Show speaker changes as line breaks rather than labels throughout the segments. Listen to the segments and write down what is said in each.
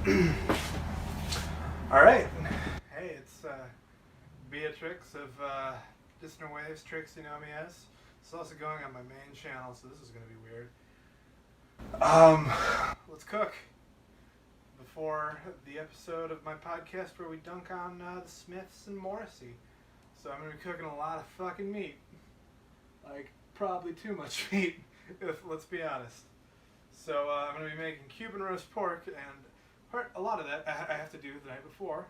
All right. Hey, it's Beatrix of Dissonant Waves. Trix, you know me as. It's also going on my main channel, so this is going to be weird. Let's cook before the episode of my podcast where we dunk on the Smiths and Morrissey. So I'm going to be cooking a lot of fucking meat. Like, probably too much meat, let's be honest. So I'm going to be making Cuban roast pork, and a lot of that I have to do the night before,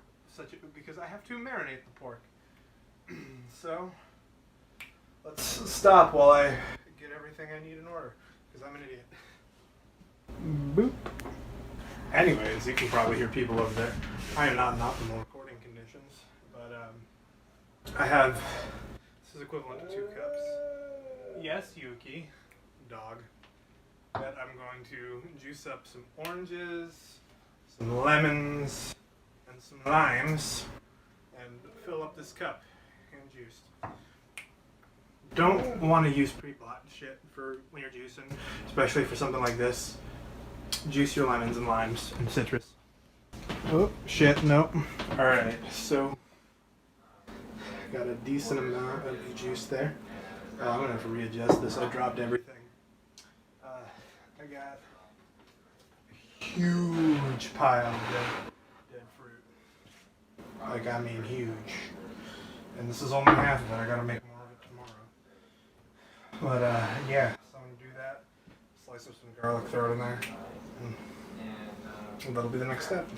because I have to marinate the pork. So let's stop while I get everything I need in order, because I'm an idiot. Boop. Anyways, you can probably hear people over there. I am not in optimal recording conditions, but I have, this is equivalent to 2 cups. Yes, Yuki, dog. That I'm going to juice up some oranges, some lemons, and some limes, and fill up this cup, hand juiced. Don't want to use pre-bought shit for when you're juicing, especially for something like this. Juice your lemons and limes and citrus. Oh, shit, nope. Alright, so got a decent amount of juice there. I'm gonna have to readjust this. I dropped everything. I got a huge pile of dead fruit. Like, I mean huge. And this is only half of it. I gotta make more of it tomorrow. But yeah, so I'm gonna do that. Slice up some garlic, throw it in there. And that'll be the next step.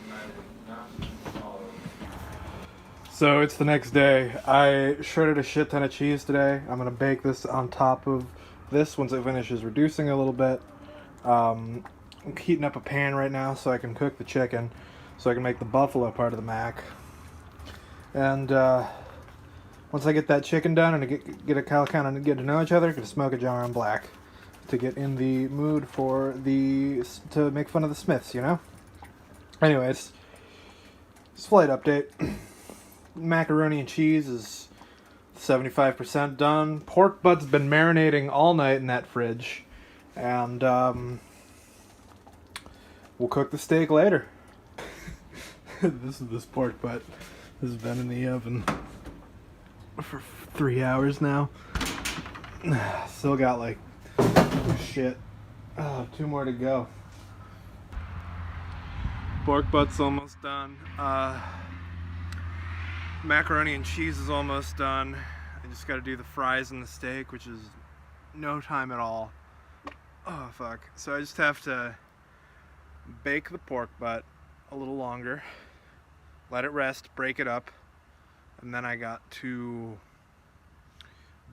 So it's the next day. I shredded a shit ton of cheese today. I'm gonna bake this on top of this once it finishes reducing a little bit. I'm heating up a pan right now so I can cook the chicken, so I can make the buffalo part of the mac. And once I get that chicken done and get a cow count and get to know each other, I'm gonna smoke a jar on black to get in the mood for to make fun of the Smiths, you know. Anyways, this flight update. Macaroni and cheese is 75% done. Pork butt's been marinating all night in that fridge. And we'll cook the steak later. This is this pork butt. This has been in the oven for 3 hours now. Still got like, shit, 2 more to go. Pork butt's almost done. Macaroni and cheese is almost done. I just gotta do the fries and the steak, which is no time at all. Oh fuck. So I just have to bake the pork butt a little longer, let it rest, break it up, and then I got to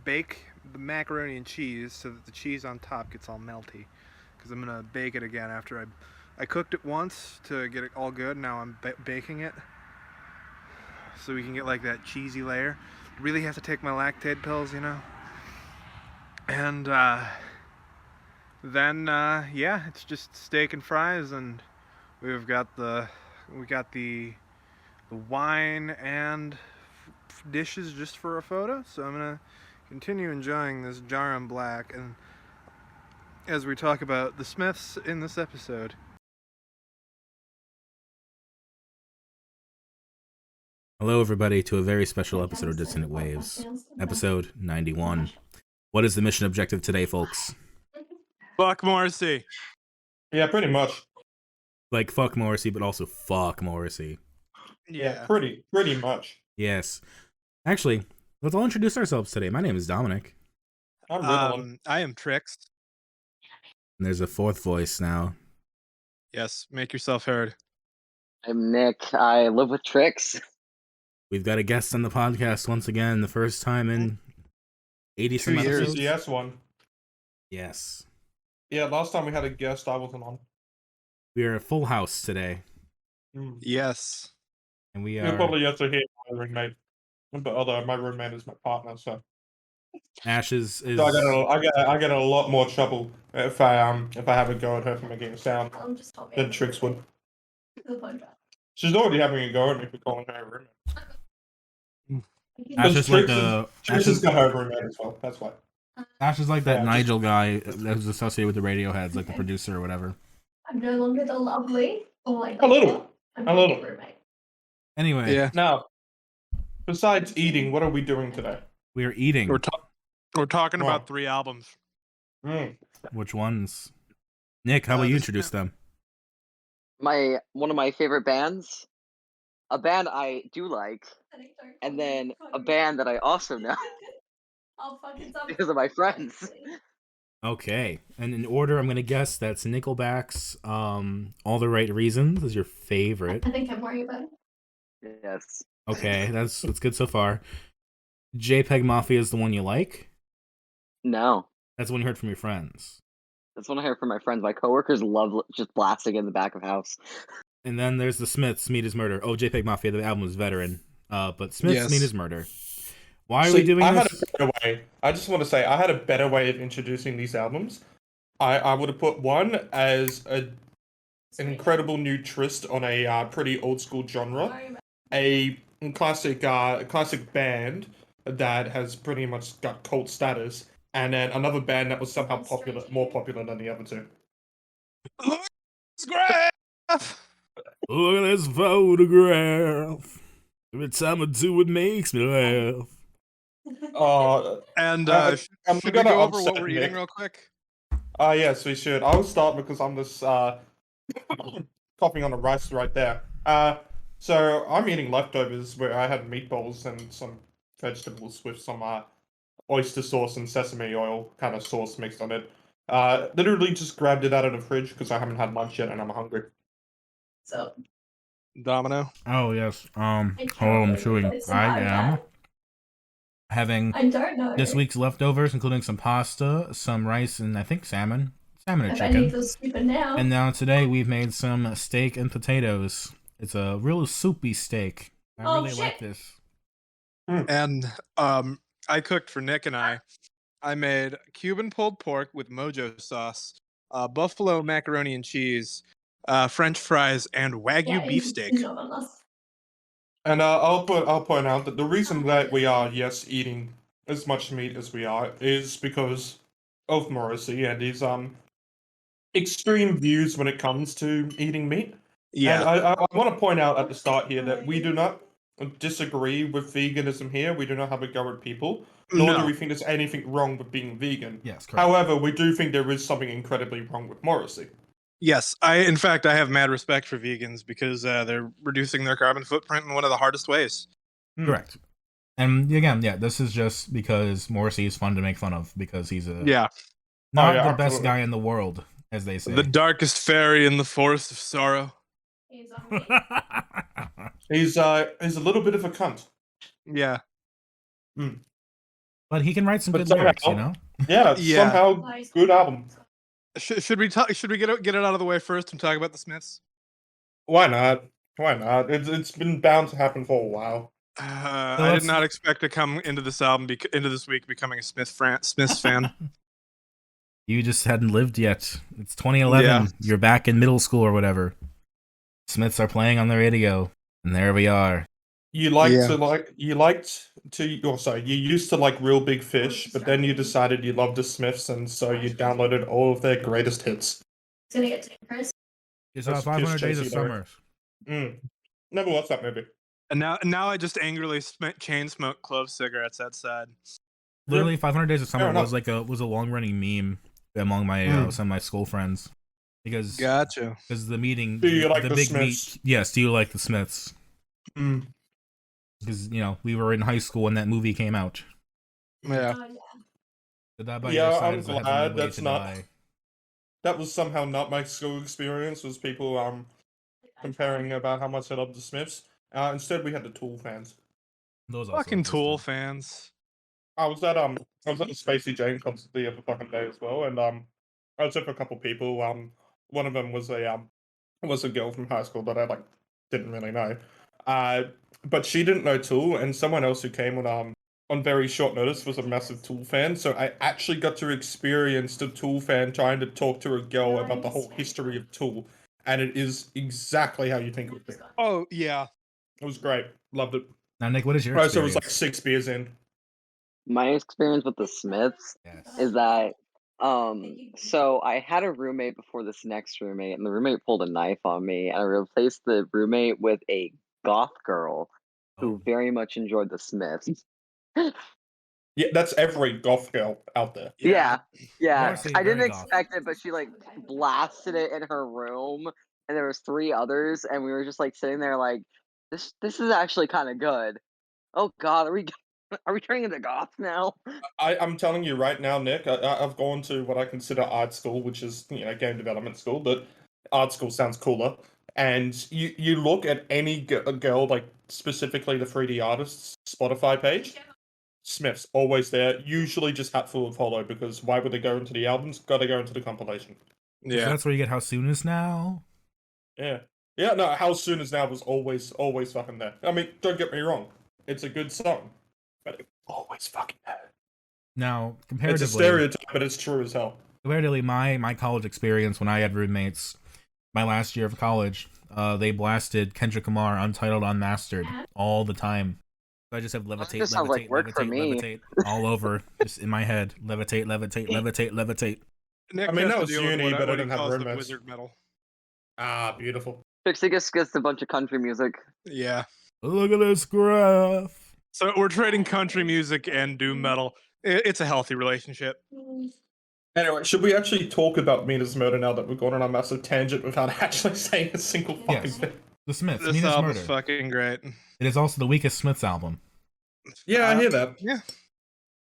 bake the macaroni and cheese so that the cheese on top gets all melty, because I'm gonna bake it again after I cooked it once to get it all good. Now I'm baking it so we can get like that cheesy layer. Really have to take my lactate pills, you know. And then yeah, it's just steak and fries, and we got the wine and dishes just for a photo. So I'm gonna continue enjoying this jar on black, and as we talk about the Smiths in this episode.
Hello, everybody, to a very special episode of Dissonant Waves, episode 91. What is the mission objective today, folks?
Fuck Morrissey.
Yeah, pretty much.
Like, fuck Morrissey, but also fuck Morrissey.
Yeah, pretty much.
Yes. Actually, let's all introduce ourselves today. My name is Dominic.
I'm Riddlin.
I am Trix.
And there's a 4th voice now.
Yes, make yourself heard.
I'm Nick. I live with Trix.
We've got a guest on the podcast once again, the first time in 80-some episodes.
CCS one.
Yes.
Yeah, last time we had a guest, I wasn't on.
We are a full house today.
Yes.
And we
You'll
are...
probably have to hear my roommate. But although my roommate is my partner, so...
Ash is...
So I get a lot more trouble if I have a go at her for making a sound than Trix would. She's already having a go at me for calling her a roommate.
Ash is like the...
Trix has got her roommate as well, that's why.
Ash is like that Nigel guy that was associated with the Radioheads, like the producer or whatever.
I'm no longer the lovely, or like
A little. A little.
Anyway,
Yeah,
Now, besides eating, what are we doing today?
we're eating.
we're talking
Wow.
about 3 albums.
Which ones? Nick, how about you introduce them?
One of my favorite bands, a band I do like, and then a band that I also know because of my friends.
Okay, and in order, I'm gonna guess that's Nickelback's "All the Right Reasons" is your favorite.
Yes.
Okay, that's good so far. JPEGMafia is the one you like.
No,
That's the one you heard from your friends.
that's one I heard from my friends. My coworkers love just blasting in the back of house.
And then there's the Smiths, "Meat is Murder." Oh, JPEGMafia, the album is Veteran. But Smiths,
Yes.
"Meat is Murder." Why are
See,
we doing
I
this?
had a better way. I just want to say I had a better way of introducing these albums. I would have put one as an incredible new twist on a pretty old school genre, a classic band that has pretty much got cult status, and then another band that was somehow more popular than the other two.
Look at this photograph. Every time I do it makes me laugh.
And
I'm
should we
gonna
go over
upset
what we're eating
Nick.
real quick?
Yes, we should. I'll start because I'm just coughing on the rice right there. So I'm eating leftovers where I had meatballs and some vegetables with some oyster sauce and sesame oil kind of sauce mixed on it. Literally just grabbed it out of the fridge because I haven't had lunch yet and I'm hungry.
So
Domino.
Oh yes. Hello, I'm chewing. I am having
I don't know.
this week's leftovers, including some pasta, some rice, and I think salmon or
If I need
chicken.
to stupid now.
And now today we've made some steak and potatoes. It's a real soupy steak. I
Oh,
really like
shit.
this.
And I cooked for Nick and I. I made Cuban pulled pork with mojo sauce, buffalo macaroni and cheese, French fries, and Wagyu beefsteak.
He's not on us.
And I'll point out that the reason that we are eating as much meat as we are is because of Morrissey and his extreme views when it comes to eating meat.
Yeah.
And I want to point out at the start here that we do not disagree with veganism here. We do not have a go at people, nor do we think there's anything wrong with being vegan.
Yes, correct.
However, we do think there is something incredibly wrong with Morrissey.
Yes, in fact, I have mad respect for vegans because they're reducing their carbon footprint in one of the hardest ways.
Correct. And again, yeah, this is just because Morrissey is fun to make fun of because he's not the best
absolutely.
guy in the world, as they say.
The darkest fairy in the forest of sorrow.
He's on me.
He's a little bit of a cunt.
Yeah.
But he can write some
But
good
somehow-
lyrics, you know?
Yeah,
Yeah.
somehow good album.
Should we get it out of the way first and talk about the Smiths?
Why not? Why not? It's been bound to happen for a while.
I did not expect to come into this album into this week becoming a Smiths fan.
You just hadn't lived yet. It's 2011.
Yeah.
You're back in middle school or whatever. Smiths are playing on the radio, and there we are.
You used to like Real Big Fish, but then you decided you loved the Smiths, and so you downloaded all of their greatest hits.
It's gonna get to Chris.
It's
That's
500
just
Days of
Chasey
Summer.
Never watched that movie.
And now I just angrily chain smoke clove cigarettes outside.
Literally, 500 Days of Summer
enough.
was a long running meme among my some of my school friends because
Gotcha.
the meeting.
Do you like
the
the
big
Smiths?
Yes. Do you like the Smiths?
Mm.
Because we were in high school when that movie came out.
Yeah.
Oh, yeah.
Did that by
Yeah,
your side
I'm
is the
glad
heavenly way
that's
to
not-
die.
That was somehow not my school experience. Was people comparing about how much I loved the Smiths? Instead, we had the Tool fans.
Those also
Fucking Tool
existed.
fans.
I was at the Spacey Jane concert the other fucking day as well, and I was with a couple people. One of them was a girl from high school that I didn't really know. But she didn't know Tool, and someone else who came on very short notice was a massive Tool fan. So I actually got to experience the Tool fan trying to talk to a girl about the whole history of Tool, and it is exactly how you think it would be.
Oh yeah.
It was great, loved it.
Now, Nick, what is your
Right, so it
experience?
was like 6 beers in.
My experience with the Smiths
Yes.
is that So I had a roommate before this next roommate, and the roommate pulled a knife on me, and I replaced the roommate with a goth girl who
Oh.
very much enjoyed the Smiths.
Yeah, that's every goth girl out there.
Yeah.
Morrissey,
I
very
didn't
goth.
expect it, but she like blasted it in her room, and there was 3 others, and we were just like sitting there like, this is actually kind of good. Oh God, are we turning into goths now?
I'm telling you right now, Nick, I've gone to what I consider art school, which is, game development school, but art school sounds cooler. And you look at any girl, like specifically the 3D artists Spotify page, Smiths always there, usually just hatful of Hollow, because why would they go into the albums? Gotta go into the compilation.
So that's where you get How Soon Is Now.
Yeah. Yeah, no, How Soon Is Now was always fucking there. I mean, don't get me wrong, it's a good song, but it always fucking there.
Now,
It's
comparatively,
a stereotype, but it's true as hell.
comparatively, my college experience when I had roommates, my last year of college, they blasted Kendrick Lamar Untitled Unmastered all the time. So I just have levitate,
just sounds like
levitate,
work for
levitate,
me.
levitate all over, just in my head. Levitate, levitate, levitate, levitate.
Nick
I mean,
has
that
to
was
deal with
uni, but I
what he
didn't have
calls the
roommates.
wizard metal.
Ah, beautiful.
Pixie gets a bunch of country music.
Yeah.
Look at this graph.
So we're trading country music and doom metal. It's a healthy relationship.
Anyway, should we actually talk about Mina's murder now that we've gone on a massive tangent without actually saying a single fucking
Yes.
thing?
The Smiths.
This
Mina's
album's
Murder.
fucking great.
It is also the weakest Smiths album.
Yeah, I hear that.
Yeah.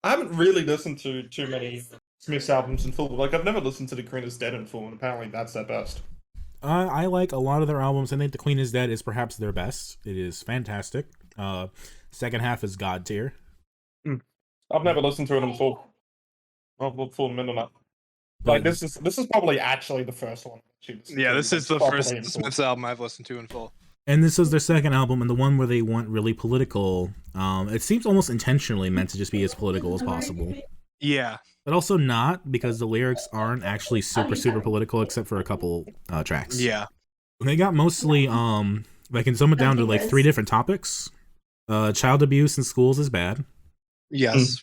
I haven't really listened to too many Smiths albums in full. Like, I've never listened to The Queen is Dead in full, and apparently that's their best.
I like a lot of their albums. I think The Queen is Dead is perhaps their best. It is fantastic. Second half is God tier.
I've never listened to it in full. I'll full minute up. Like, this is probably actually the first one.
Yeah, this is the
properly
first
in full.
Smiths album I've listened to in full.
And this is their second album, and the one where they went really political. It seems almost intentionally meant to just be as political as possible.
Yeah.
But also not, because the lyrics aren't actually super political, except for a couple tracks.
Yeah.
They got mostly, I can sum it down to like 3 different topics. Child abuse in schools is bad.
Yes.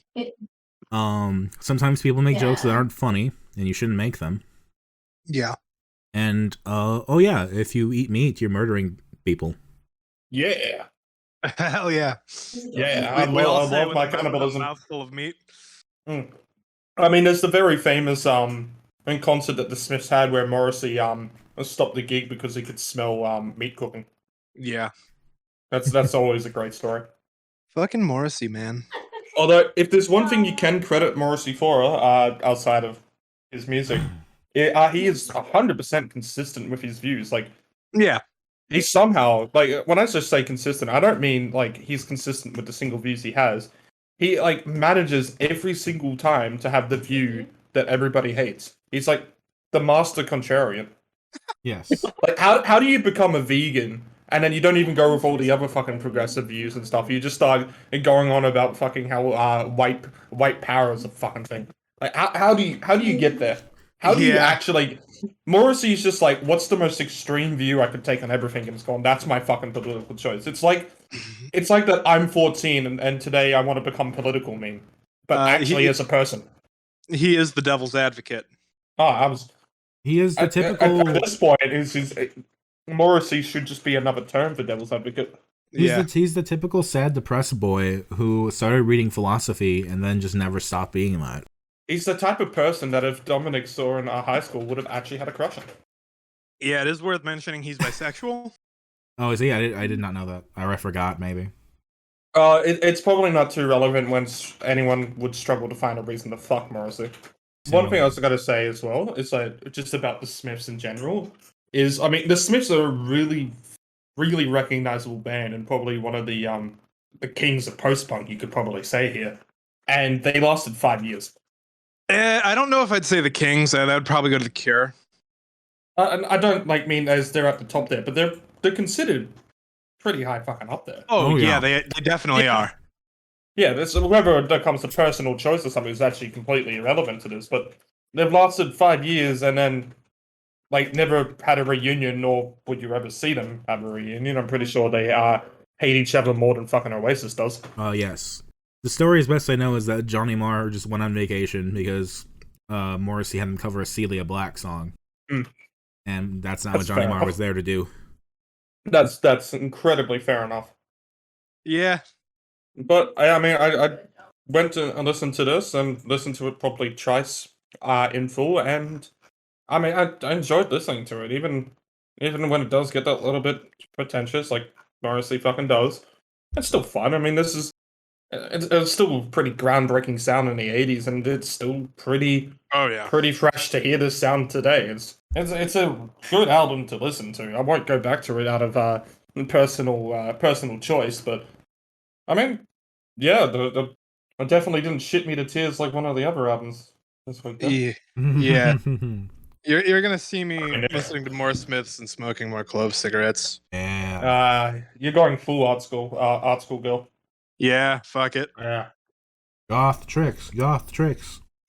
Sometimes people make jokes that aren't funny, and you shouldn't make them.
Yeah.
And, if you eat meat, you're murdering people.
Yeah.
Hell yeah.
Yeah, I
We all
love
say with
my
a
cannibalism.
mouthful of meat.
I mean, there's the very famous concert that the Smiths had where Morrissey stopped the gig because he could smell meat cooking.
Yeah.
That's always a great story.
Fucking Morrissey, man.
Although, if there's one thing you can credit Morrissey for, outside of his music, he is 100% consistent with his views. Like,
Yeah.
he somehow, like, when I just say consistent, I don't mean like he's consistent with the single views he has. He like manages every single time to have the view that everybody hates. He's like the master contrarian.
Yes.
Like, how do you become a vegan and then you don't even go with all the other fucking progressive views and stuff? You just start going on about fucking how white power is a fucking thing. Like, how do you get there? How do you actually? Morrissey's just like, what's the most extreme view I could take on everything? And it's gone, that's my fucking political choice. It's like that I'm 14 and today I want to become political meme, but actually as a person.
He is the devil's advocate.
He is the typical.
At this point, Morrissey should just be another term for devil's advocate.
He's the typical sad, depressed boy who started reading philosophy and then just never stopped being that.
He's the type of person that if Dominic saw in our high school would have actually had a crush on.
Yeah, it is worth mentioning he's bisexual.
Oh, is he? I did not know that. I forgot, maybe.
It's probably not too relevant when anyone would struggle to find a reason to fuck Morrissey. One thing I also got to say as well is like just about the Smiths in general is, I mean, the Smiths are a really, really recognizable band and probably one of the kings of post-punk, you could probably say here. And they lasted 5 years.
I don't know if I'd say the Kings. That would probably go to the Cure.
And I don't mean as they're at the top there, but they're considered pretty high fucking up there.
Oh yeah, they definitely are.
Yeah, whether it comes to personal choice or something is actually completely irrelevant to this, but they've lasted 5 years and then like never had a reunion, nor would you ever see them have a reunion. I'm pretty sure they hate each other more than fucking Oasis does.
Yes. The story, as best I know, is that Johnny Marr just went on vacation because Morrissey had him cover a Celia Black song.
Mm.
And that's not
That's
what Johnny
fair
Marr
enough.
was there to do.
That's incredibly fair enough.
Yeah.
But I went and listened to this and listened to it probably twice in full, and I mean I enjoyed listening to it, even when it does get that little bit pretentious, like Morrissey fucking does. It's still fun. I mean, it's still pretty groundbreaking sound in the '80s, and it's still pretty
Oh yeah.
pretty fresh to hear this sound today. It's a good album to listen to. I won't go back to it out of personal choice, but I mean, yeah, it definitely didn't shit me to tears like one of the other albums this week.
Yeah. Yeah. You're gonna see me listening to more Smiths and smoking more clove cigarettes.
Yeah.
You're going full art school girl.
Yeah, fuck it.
Yeah.
Goth tricks.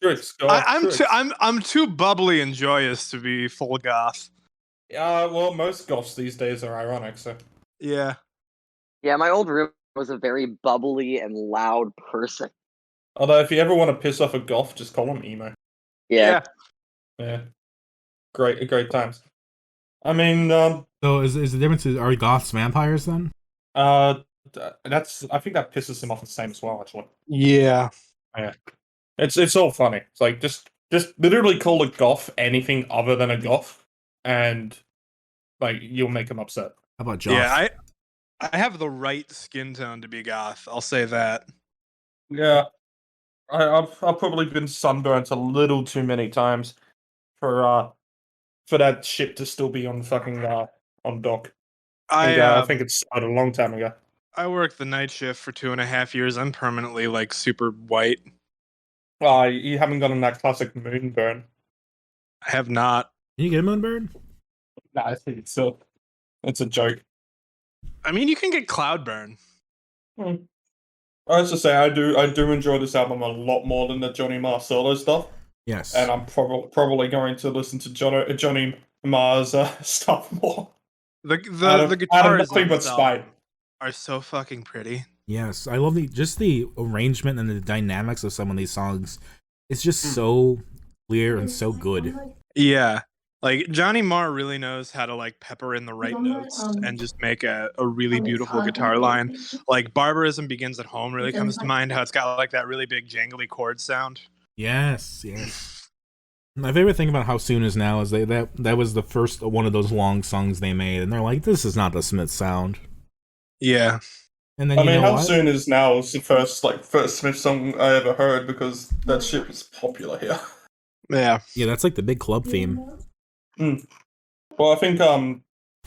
Tricks,
I'm too bubbly and joyous to be full goth.
Well, most goths these days are ironic, so.
Yeah.
Yeah, my old roommate was a very bubbly and loud person.
Although, if you ever want to piss off a goth, just call him emo.
Yeah.
Yeah. Great times. I mean,
So is the difference are goths vampires then?
I think that pisses him off the same as well, actually.
Yeah.
Yeah. It's all funny. It's like just literally call a goth anything other than a goth, and like you'll make him upset.
How about Joth?
Yeah, I have the right skin tone to be goth. I'll say that.
Yeah. I've probably been sunburnt a little too many times for that shit to still be on fucking on dock. I think it started a long time ago.
I worked the night shift for 2.5 years. I'm permanently like super white.
You haven't gotten that classic moon burn.
I have not.
Can you get a moonbird?
Nah, I think it's a joke.
I mean, you can get cloud burn.
I was to say I do enjoy this album a lot more than the Johnny Marr solo stuff.
Yes.
And I'm probably going to listen to Johnny Marr's stuff more.
The
out of
guitars
nothing but spite.
are so fucking pretty.
Yes, I love the arrangement and the dynamics of some of these songs. It's just so clear and so good.
Yeah. Like Johnny Marr really knows how to like pepper in the right notes and just make a really beautiful guitar line. Like Barbarism Begins at Home really comes to mind, how it's got like that really big jangly chord sound.
Yes. My favorite thing about How Soon Is Now is that was the first one of those long songs they made, and they're like, this is not the Smiths sound.
Yeah.
And then
How Soon Is Now was the first Smith song I ever heard because that shit was popular here.
Yeah.
Yeah, that's like the big club theme.
Well, I think I'm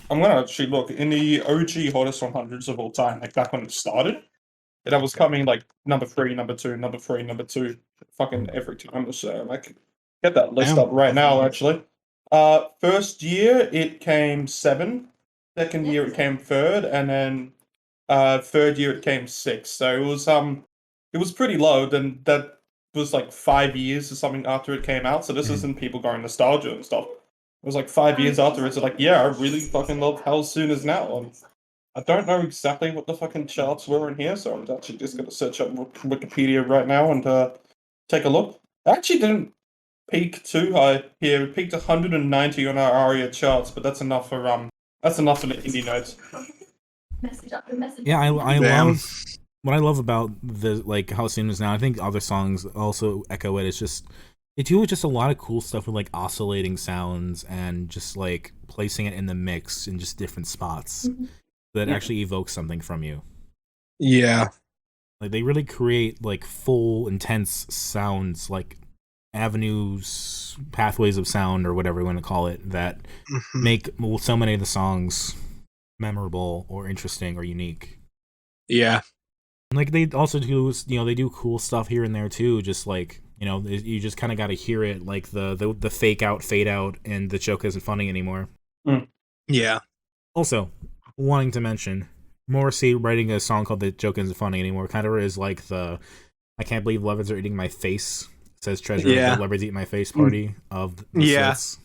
gonna actually look in the OG Hottest 100s of all time, like back when it started. That was coming like number 3, number 2, number 3, number 2, fucking every time. So I can get that list up right now. Actually, first year it came 7, second year it came 3rd, and then third year it came 6. So it was pretty low. Then that was like 5 years or something after it came out. So this isn't people going nostalgia and stuff. It was like 5 years after it's like, yeah, I really fucking love How Soon Is Now. I don't know exactly what the fucking charts were in here, so I'm actually just going to search up Wikipedia right now and take a look. I actually didn't peak too high here. It peaked 190 on our ARIA charts, but that's enough for the indie notes.
Yeah, I love what I love about the like How Soon Is Now. I think other songs also echo it. It's just they do just a lot of cool stuff with like oscillating sounds and just like placing it in the mix in just different spots that actually evoke something from you.
Yeah.
Like they really create like full intense sounds, like avenues, pathways of sound, or whatever you want to call it, that make so many of the songs memorable or interesting or unique.
Yeah.
Like they also do, they do cool stuff here and there too. Just like, you just kind of got to hear it, like the fake out, fade out, and the joke isn't funny anymore.
Yeah.
Also, wanting to mention, Morrissey writing a song called "The Joke Isn't Funny Anymore" kind of is like the "I can't believe lovers are eating my face," says Treasure, "The lovers eat my face" party of the Smiths.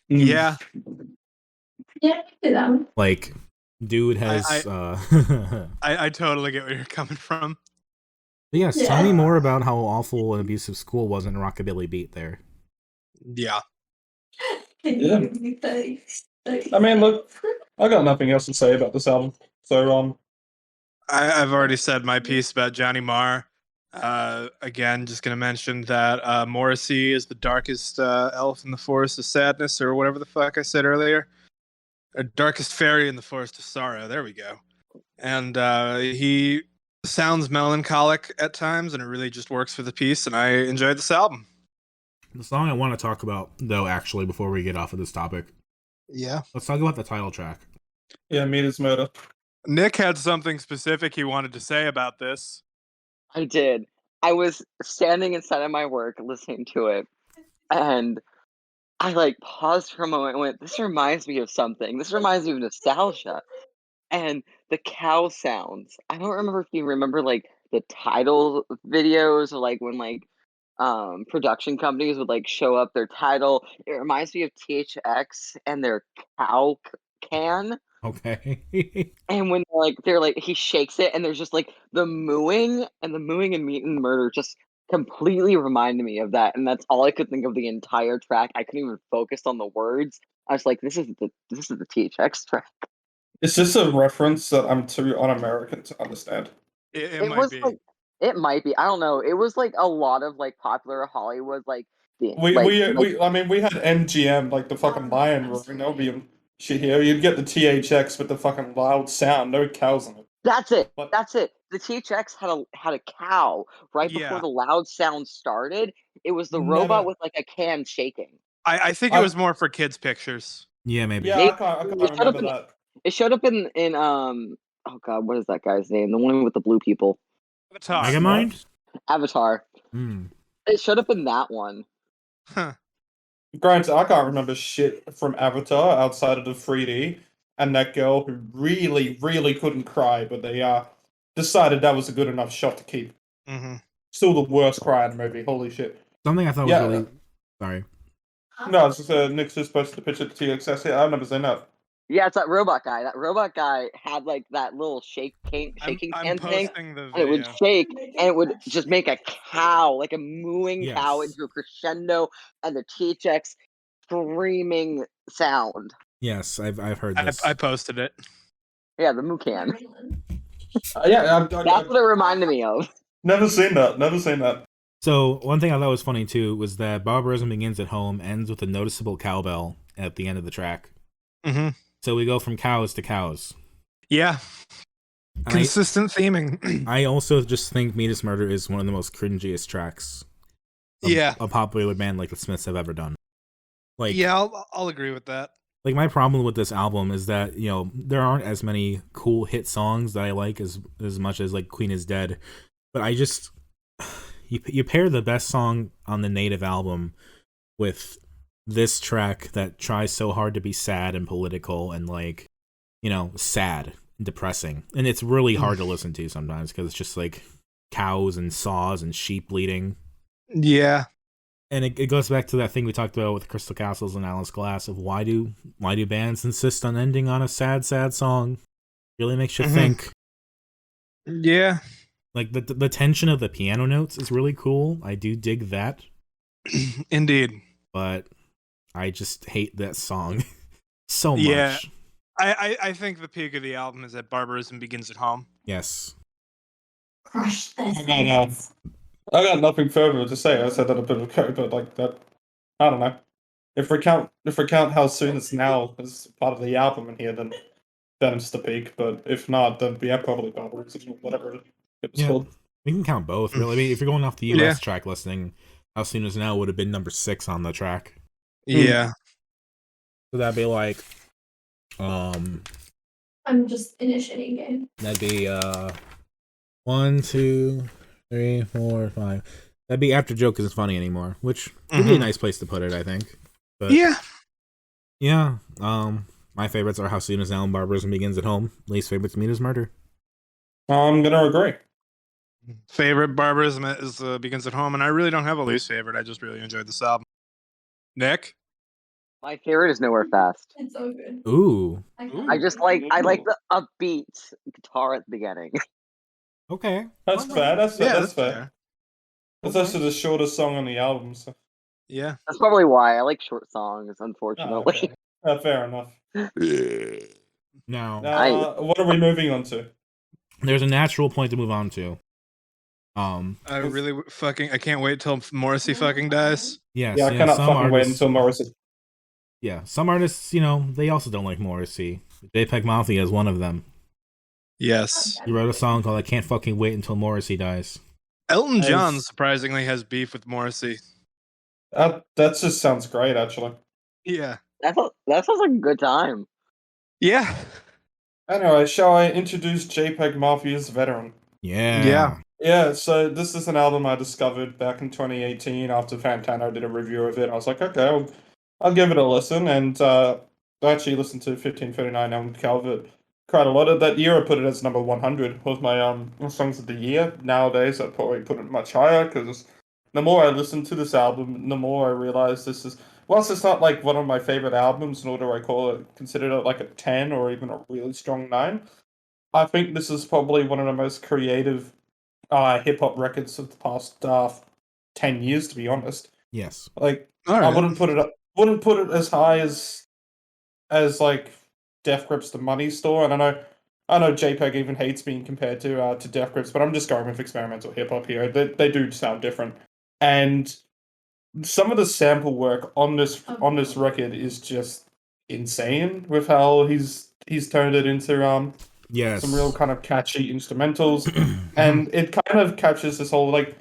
Yeah.
Yeah, do that one.
Like, dude has.
I totally get where you're coming from.
But yes, tell me more about how awful an abusive school was in Rockabilly Beat there.
Yeah.
Yeah. I mean, look, I got nothing else to say about this album. So,
I've already said my piece about Johnny Marr. Again, just gonna mention that Morrissey is the darkest elf in the forest of sadness, or whatever the fuck I said earlier. Or darkest fairy in the forest of sorrow. There we go. And he sounds melancholic at times, and it really just works for the piece. And I enjoyed this album.
The song I want to talk about, though, actually, before we get off of this topic,
Yeah.
let's talk about the title track.
yeah, Meat is Murder.
Nick had something specific he wanted to say about this.
I did. I was standing inside of my work listening to it, and I like paused for a moment and went, "This reminds me of something. This reminds me of nostalgia." And the cow sounds. I don't remember if you remember like the title videos or like when like production companies would like show up their title. It reminds me of THX and their cow can.
Okay.
And when they're like he shakes it and there's just like the mooing and Meat and Murder just completely reminded me of that, and that's all I could think of the entire track. I couldn't even focus on the words. I was like, this is the THX track.
Is this a reference that I'm too un-American to understand?
It might
was
be.
like it might be. I don't know. It was like a lot of like popular Hollywood like the
We
like
I mean, we had MGM, like the fucking lion roaring. That would be shit here. You'd get the THX with the fucking loud sound. No cows in it.
that's it.
What?
That's it. The THX had a cow right
Yeah.
before the loud sound started. It was the
Never-
robot with like a can shaking.
I think it was more for kids' pictures.
Yeah, maybe.
Yeah,
They-
I can't
it showed up
remember
in-
that.
It showed up in oh god, what is that guy's name? The one with the blue people.
Avatar.
Megamind?
Avatar.
Hmm.
It showed up in that one.
Huh.
Granted, I can't remember shit from Avatar outside of the 3D and that girl who really, really couldn't cry, but they decided that was a good enough shot to keep.
Mm-hmm.
Still the worst cry in the movie. Holy shit.
Something I thought
Yeah.
was really... Sorry.
No, it's just Nick's just supposed to pitch it to TXS. Yeah, I've never seen that.
Yeah, it's that robot guy. That robot guy had like that little shaking
I'm
can thing,
posting the
and it would
video.
shake, and it would just make a cow, like a mooing cow,
Yes.
into a crescendo, and the THX screaming sound.
Yes, I've heard this.
I posted it.
Yeah, the moo can.
Yeah,
That's what it reminded me of.
never seen that. Never seen that.
So, one thing I thought was funny, too, was that Barbarism Begins at Home ends with a noticeable cowbell at the end of the track.
Mm-hmm.
So we go from cows to cows.
Yeah.
And
Consistent theming.
I also just think Meat is Murder is one of the most cringiest tracks a popular band like the Smiths have ever done. Like,
yeah, I'll agree with that.
Like, my problem with this album is that, you know, there aren't as many cool hit songs that I like as much as, like, Queen is Dead. But I just... You pair the best song on the Native album with this track that tries so hard to be sad and political and, like, you know, sad and depressing. And it's really hard to listen to sometimes because it's just, like, cows and saws and sheep bleating.
Yeah.
And it goes back to that thing we talked about with Crystal Castles and Alice Glass of why do bands insist on ending on a sad song? Really makes you think.
Yeah.
Like the tension of the piano notes is really cool. I do dig that.
Indeed.
But I just hate that song so much.
Yeah. I think the peak of the album is that Barbarism Begins at Home.
Yes.
Crush this.
I got nothing further to say. I said that a bit ago, but like that, I don't know. If we count how soon it's now as part of the album in here, then it's the peak. But if not, then yeah, probably Barbarism, whatever it was called.
We can count both, really. I mean, if you're going off the US track listing, How Soon Is Now would have been number 6 on the track.
Yeah.
So that'd be like,
I'm just initiating game.
that'd be 1, 2, 3, 4, 5. That'd be after Joke Isn't Funny Anymore, which would be a nice place to put it, I think. But yeah. My favorites are How Soon Is Now and Barbarism Begins at Home. Least favorites, Meat is Murder.
I'm gonna agree.
Favorite Barbarism is Begins at Home, and I really don't have a least favorite. I just really enjoyed this album. Nick?
My favorite is Nowhere Fast.
It's so good.
Ooh.
I like the upbeat guitar at the beginning.
Okay.
That's fair. That's fair.
fair.
That's also the shortest song on the album. So.
Yeah.
That's probably why I like short songs,
Oh,
unfortunately.
okay. Fair enough.
Now,
What are we moving on to?
there's a natural point to move on to.
I really I can't wait till Morrissey fucking dies.
Yes,
I cannot
some
fucking wait
artists,
until Morrissey.
yeah, some artists, they also don't like Morrissey. JPEGMafia is one of them.
Yes.
He wrote a song called "I Can't Fucking Wait Until Morrissey Dies."
Elton John surprisingly has beef with Morrissey.
That just sounds great, actually.
Yeah.
That sounds like a good time.
Yeah.
Anyway, shall I introduce JPEG Mafia's Veteran?
Yeah.
Yeah, so this is an album I discovered back in 2018 after Fantano did a review of it. I was like, okay, I'll give it a listen, and I actually listened to 1539 Album Calvert quite a lot of that year. I put it as number 100 was my songs of the year. Nowadays, I'd probably put it much higher, because the more I listen to this album, the more I realize this is, whilst it's not like one of my favorite albums, nor do I consider it like a 10 or even a really strong 9, I think this is probably one of the most creative hip hop records of the past 10 years, to be honest.
Yes.
Like,
All right.
I wouldn't put it as high as like Death Grips The Money Store, and I know JPEG even hates being compared to Death Grips, but I'm just going with experimental hip hop here. They do sound different, and some of the sample work on this record is just insane with how he's turned it into
Yes.
some real kind of catchy instrumentals, and it kind of captures this whole, like,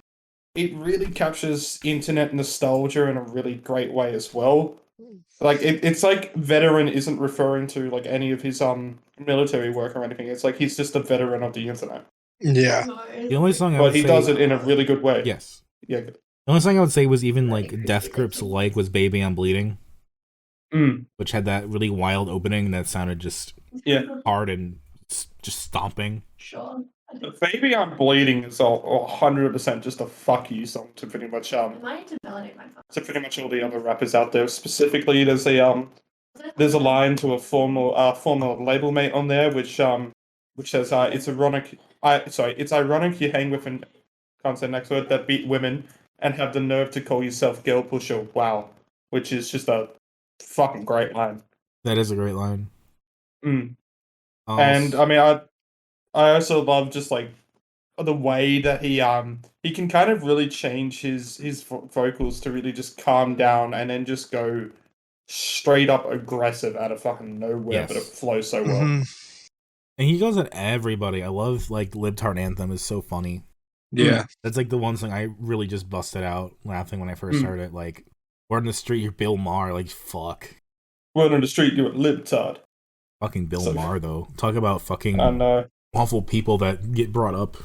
it really captures internet nostalgia in a really great way as well. Like, it's like Veteran isn't referring to like any of his military work or anything. It's like he's just a veteran of the internet.
Yeah.
The only song I would
But he
say,
does it in a really good way.
yes.
Yeah.
The only song I would say was even like Death Grips like was "Baby I'm Bleeding," which had that really wild opening that sounded just hard and just stomping.
Sure.
Baby I'm Bleeding is 100% just a fuck you song to pretty much
Am I to validate my phone?
to pretty much all the other rappers out there. Specifically, there's a line to a former label mate on there which says it's ironic you hang with an, can't say next word, that beat women and have the nerve to call yourself girl pusher. Wow, which is just a fucking great line.
That is a great line.
And I mean, I also love just like the way that he can kind of really change his vocals to really just calm down and then just go straight up aggressive out of fucking nowhere, but it flows so well.
And he goes at everybody. I love like Libtard Anthem is so funny.
Yeah.
That's like the one song I really just busted out laughing when I first heard it. Like, word in the street, you're Bill Maher. Like, fuck.
Word on the street, you're a libtard.
Fucking Bill Maher, though. Talk about fucking awful people that get brought up.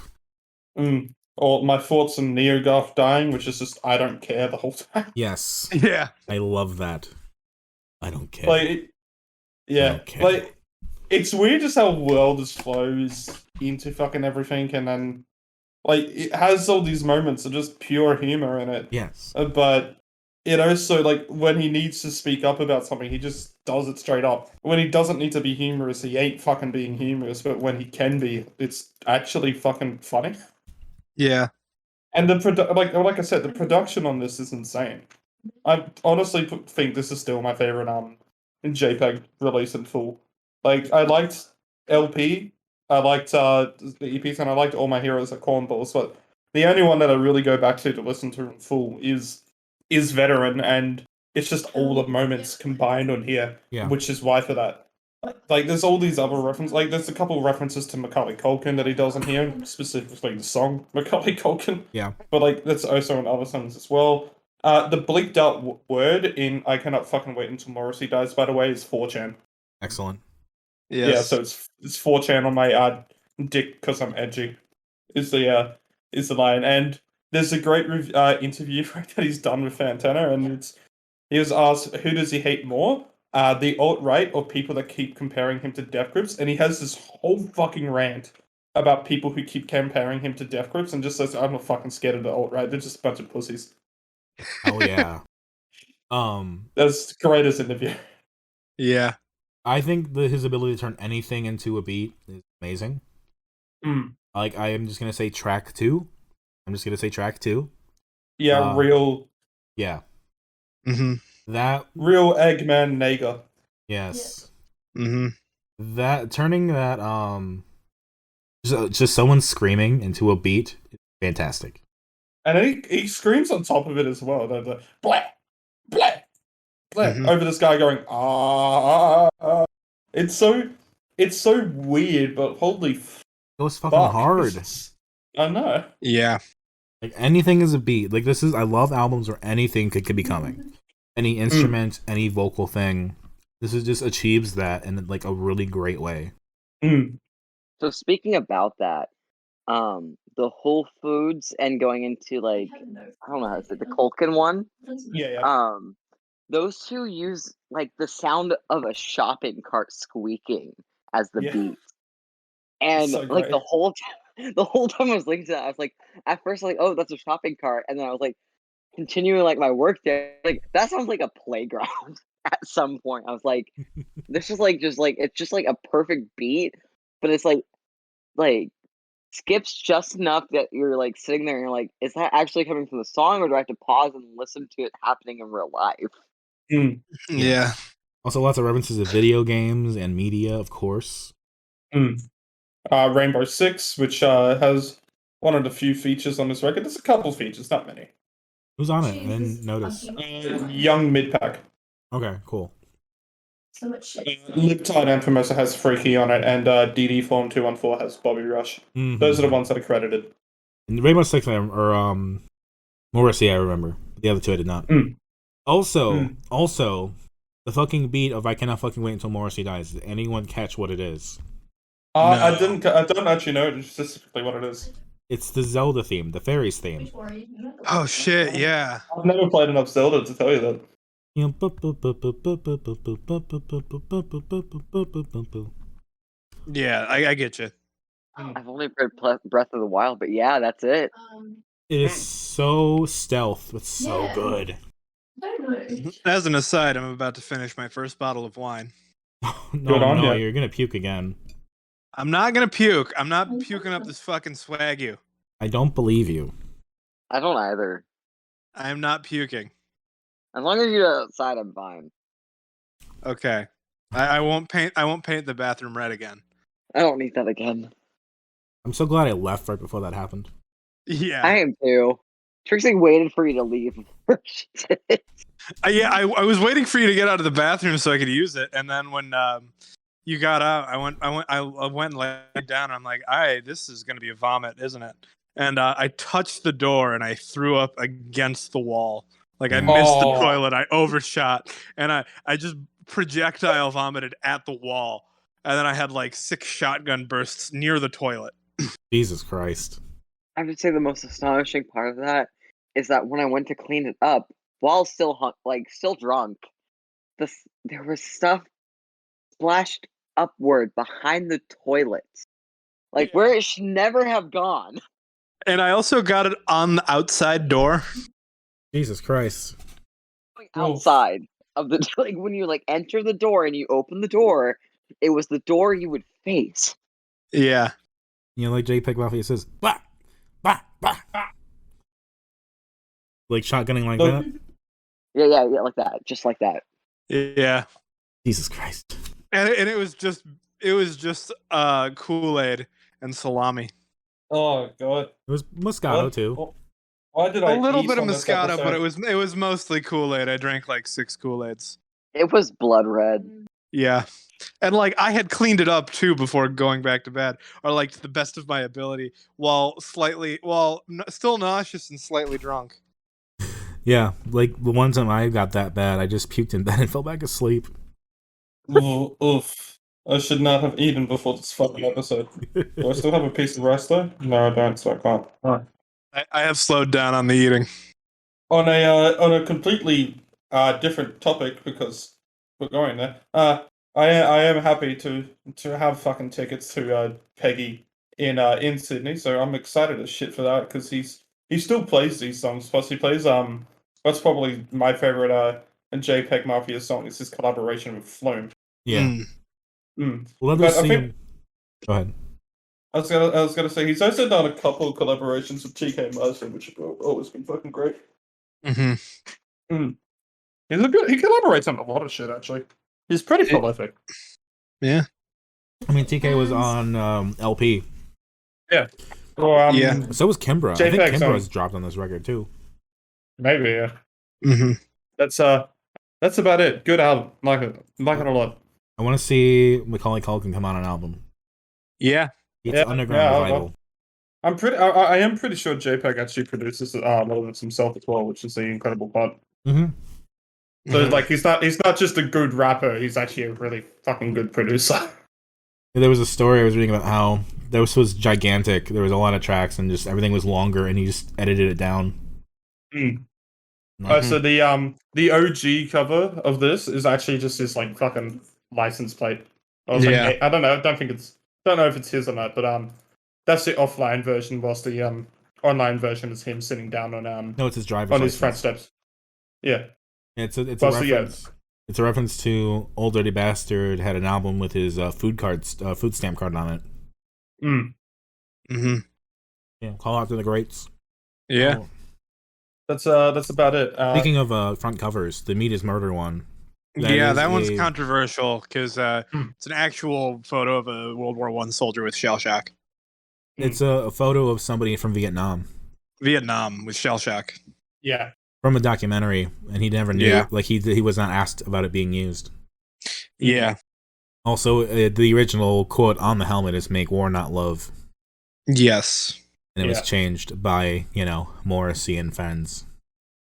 Or my thoughts on NeoGoth dying, which is just, I don't care the whole time.
Yes.
Yeah.
I love that. I don't care.
Like, like, it's weird just how well this flows into fucking everything, and then, like, it has all these moments of just pure humor in it.
Yes.
But it also, like, when he needs to speak up about something, he just does it straight up. When he doesn't need to be humorous, he ain't fucking being humorous, but when he can be, it's actually fucking funny.
Yeah.
And like I said, the production on this is insane. I honestly think this is still my favorite JPEG release in full. Like, I liked LP, I liked the EPs, and I liked All My Heroes Are Cornballs, but the only one that I really go back to listen to in full is Veteran, and it's just all the moments combined on here, which is why for that. Like, there's all these other references, like, there's a couple of references to Macaulay Culkin that he does in here, specifically the song Macaulay Culkin.
Yeah.
But, like, that's also in other songs as well. The bleaked out word in I Cannot Fucking Wait Until Morrissey Dies, by the way, is 4chan.
Excellent.
Yes.
Yeah, so it's 4chan on my dick because I'm edgy. Is the line, and there's a great interview that he's done with Fantano, and he was asked who does he hate more, the alt-right or people that keep comparing him to Death Grips, and he has this whole fucking rant about people who keep comparing him to Death Grips, and just says, I'm not fucking scared of the alt-right, they're just a bunch of pussies.
Oh yeah.
That's the greatest interview.
Yeah.
I think his ability to turn anything into a beat is amazing. Like, I am just gonna say track 2. Yeah,
real.
Yeah. That
Real Eggman Nager.
yes.
Mm-hmm.
That turning that just someone screaming into a beat is fantastic.
And he screams on top of it as well. The blah, blah, blah, over this guy going, It's so weird, but holy
It goes fucking
fuck.
hard.
I know.
Yeah.
Like anything is a beat. Like this is I love albums where anything could be coming. Any instrument, any vocal thing. This is just achieves that in like a really great way.
So speaking about that, the Whole Foods and going into like I don't know how to say the Culkin one.
Yeah.
Those two use like the sound of a shopping cart squeaking as the beat, and
so
like
great.
the whole time I was listening to that, I was like, at first like, oh, that's a shopping cart, and then I was like, continuing like my work there, like that sounds like a playground. At some point, I was like, this is like it's just like a perfect beat, but it's like skips just enough that you're like sitting there and you're like, is that actually coming from the song, or do I have to pause and listen to it happening in real life?
Yeah.
Also, lots of references to video games and media, of course.
Rainbow Six, which has one of the few features on this record. There's a couple features, not many.
Who's on it? I didn't notice.
Young Midpack.
Okay, cool.
So much shit.
Liptide Anthem also has Freaky on it, and DD Form 214 has Bobby Rush. Those are the ones that are credited.
And Rainbow Six, or Morrissey, I remember. The other two I did not. Also, the fucking beat of "I Cannot Fucking Wait Until Morrissey Dies." Did anyone catch what it is?
No.
I don't actually know specifically what it is.
It's the Zelda theme, the fairies theme.
Oh shit! Yeah.
I've never played enough Zelda to tell you that.
Yeah, I get you.
I've only played Breath of the Wild, but yeah, that's it.
It is so stealth, but so good.
As an aside, I'm about to finish my first bottle of wine.
No, you're gonna puke again.
I'm not gonna puke. I'm not puking up this fucking swagoo.
I don't believe you.
I don't either.
I am not puking.
As long as you're outside, I'm fine.
Okay. I won't paint the bathroom red again.
I don't need that again.
I'm so glad I left right before that happened.
Yeah.
I am too. Trixie waited for you to leave before she did it.
I was waiting for you to get out of the bathroom so I could use it, and then when you got out, I went and laid down. And I'm like, this is gonna be a vomit, isn't it? And I touched the door and I threw up against the wall. Like I missed the toilet, I overshot, and I just projectile vomited at the wall, and then I had like 6 shotgun bursts near the toilet.
Jesus Christ.
I would say the most astonishing part of that is that when I went to clean it up, while still drunk, there was stuff splashed upward behind the toilet, like where it should never have gone.
And I also got it on the outside door.
Jesus Christ.
Outside of the like when you like enter the door and you open the door, it was the door you would face.
Yeah.
You know, like JPEGMafia says, bah, bah, bah, bah. Like shotgunning like that?
Yeah, like that. Just like that.
Yeah.
Jesus Christ.
And it was just Kool-Aid and salami.
Oh god.
It was Moscato too.
Why did I
a little
eat
bit of
on this
Moscato,
episode?
but it was mostly Kool-Aid. I drank like 6 Kool-Aids.
It was blood red.
Yeah. And like I had cleaned it up too before going back to bed, or like to the best of my ability, while still nauseous and slightly drunk.
Yeah, like the one time I got that bad, I just puked in bed and fell back asleep.
Oof. I should not have eaten before this fucking episode. Do I still have a piece of rice though? No, I don't, so I can't. Right.
I have slowed down on the eating.
On a completely different topic, because we're going there. I am happy to have fucking tickets to Peggy in Sydney, so I'm excited as shit for that because he still plays these songs. Plus he plays that's probably my favorite JPEGMafia song. It's his collaboration with Flume.
Yeah. Well,
But I think,
go ahead.
I was gonna say he's also done a couple of collaborations with TK Marsden, which have always been fucking great. He's a good. He collaborates on a lot of shit. Actually, he's pretty prolific.
Yeah.
I mean, TK was on LP.
Yeah. Well,
Yeah.
So was Kimbra. I think
JPEG's
Kimbra's dropped on this record too.
Maybe. Yeah.
Mm-hmm.
That's about it. Good album. Like it a lot.
I want to see Macaulay Culkin come on an album.
Yeah.
It's
Yeah,
underground
yeah,
revival.
I am pretty sure JPEG actually produces a lot of it himself as well, which is the incredible part.
Mm-hmm.
So like he's not just a good rapper, he's actually a really fucking good producer.
There was a story I was reading about how this was gigantic. There was a lot of tracks and just everything was longer, and he just edited it down.
So the OG cover of this is actually just his like fucking license plate. I was
Yeah.
like, I don't know. Don't know if it's his or not, but that's the offline version. Whilst the online version is him sitting down on
No, it's his driver's
on
license.
his front steps. Yeah.
It's a
Well, so,
reference. It's a reference to Old Dirty Bastard had an album with his food stamp card on it.
Mm-hmm.
Yeah, call out to the greats.
Yeah.
Oh.
That's about it.
Speaking of front covers, the Meat is Murder one.
That one's controversial because it's an actual photo of a World War I soldier with shell shock.
It's a photo of somebody from Vietnam
Vietnam with shell shock.
Yeah.
from a documentary, and he never knew.
Yeah.
Like he was not asked about it being used.
Yeah.
Also, the original quote on the helmet is "Make war, not love,"
Yes.
and it was changed by Morrissey and friends.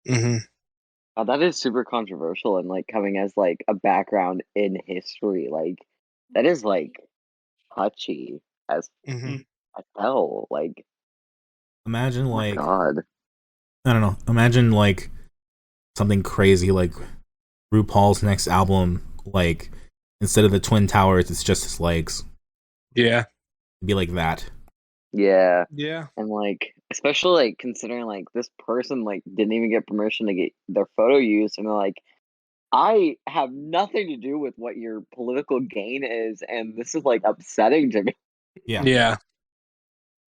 Mm-hmm.
That is super controversial and like coming as like a background in history. Like that is like touchy as hell. Like
Imagine like
God.
I don't know. Imagine like something crazy like RuPaul's next album. Like instead of the Twin Towers, it's just his legs.
Yeah.
It'd be like that.
Yeah.
Yeah.
And like especially like considering like this person like didn't even get permission to get their photo used, and they're like, I have nothing to do with what your political gain is, and this is like upsetting to me.
Yeah.
Yeah.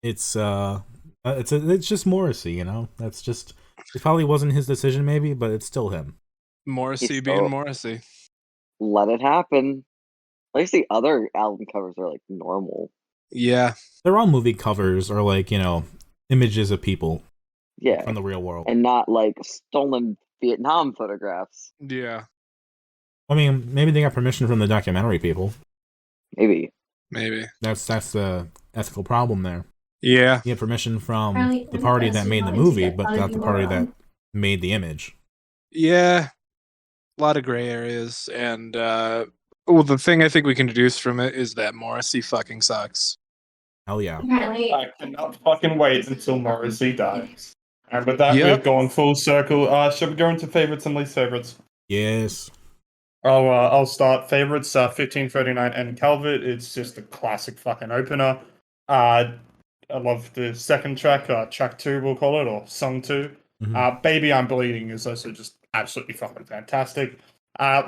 It's just Morrissey, That's just it probably wasn't his decision maybe, but it's still him.
Morrissey
It's
being
so-
Morrissey.
Let it happen. At least the other album covers are like normal.
Yeah.
They're all movie covers or like, images of people
Yeah.
from the real world.
And not like stolen Vietnam photographs.
Yeah.
I mean, maybe they got permission from the documentary people.
Maybe.
Maybe.
That's the ethical problem there.
Yeah.
You get permission from
Apparently,
the party that
that's
made the
not
movie,
into
but
that
not the party that made the image.
Yeah. A lot of gray areas. And the thing I think we can deduce from it is that Morrissey fucking sucks.
Hell yeah.
Apparently,
I cannot fucking wait until Morrissey dies. And with that,
Yep.
we've gone full circle. Shall we go into favorites and least favorites?
Yes.
I'll start. Favorites, 1539 and Calvert. It's just a classic fucking opener. I love the second track, track 2 we'll call it, or song 2.
Mhm.
Baby I'm Bleeding is also just absolutely fucking fantastic.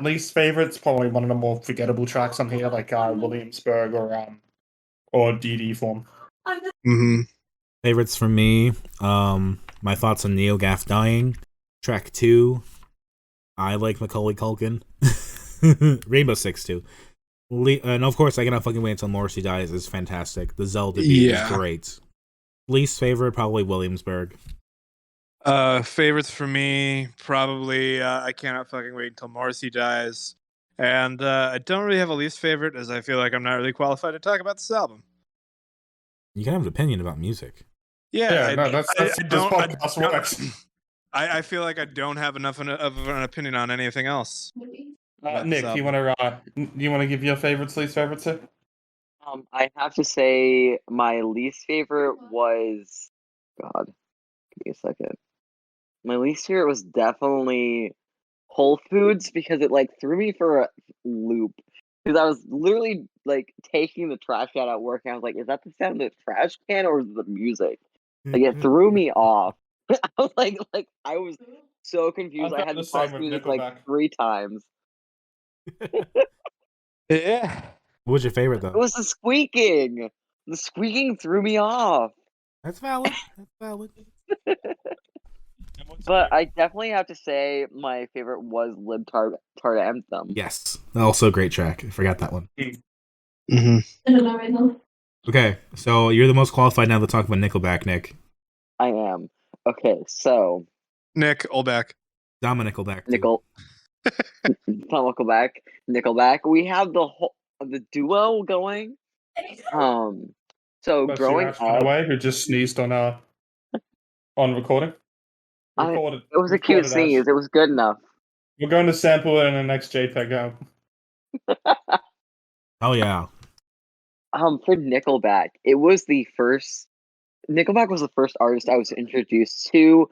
Least favorites, probably one of the more forgettable tracks on here, like Williamsburg or DD Form.
Mm-hmm.
Favorites for me, my thoughts on NeoGaf dying. Track 2, I like Macaulay Culkin. Rainbow Six too. And of course, I cannot fucking wait until Morrissey dies is fantastic. The Zelda beat is great. Least favorite, probably Williamsburg.
Favorites for me, probably I cannot fucking wait until Morrissey dies. And I don't really have a least favorite, as I feel like I'm not really qualified to talk about this album.
You can have an opinion about music.
Yeah,
that's this podcast works.
I feel like I don't have enough of an opinion on anything else.
Nick, you want to give your favorites, least favorites here?
I have to say my least favorite was God. Give me a second. My least favorite was definitely Whole Foods because it like threw me for a loop. Because I was literally like taking the trash out at work and I was like, is that the sound of the trash can or is it the music? Like it threw me off. I was like I was so confused. I had to pause music like 3 times.
Yeah.
What was your favorite though?
It was the squeaking. The squeaking threw me off.
That's valid. That's valid.
But I definitely have to say my favorite was Libtard Anthem.
Yes, also a great track. I forgot that one.
Mm-hmm.
I don't know right now.
Okay, so you're the most qualified now to talk about Nickelback, Nick.
I am. Okay, so
Nick Olbeck.
Dominic Nickelback too.
Not Nickelback. We have the duo going. So
Especially
growing
Ash
up,
Runaway, who just sneezed on recording. Recorded.
it was a cute
Recorded, Ash.
sneeze. It was good enough.
We're going to sample it in the next JPEG album.
Oh yeah.
For Nickelback, it was the first. Nickelback was the first artist I was introduced to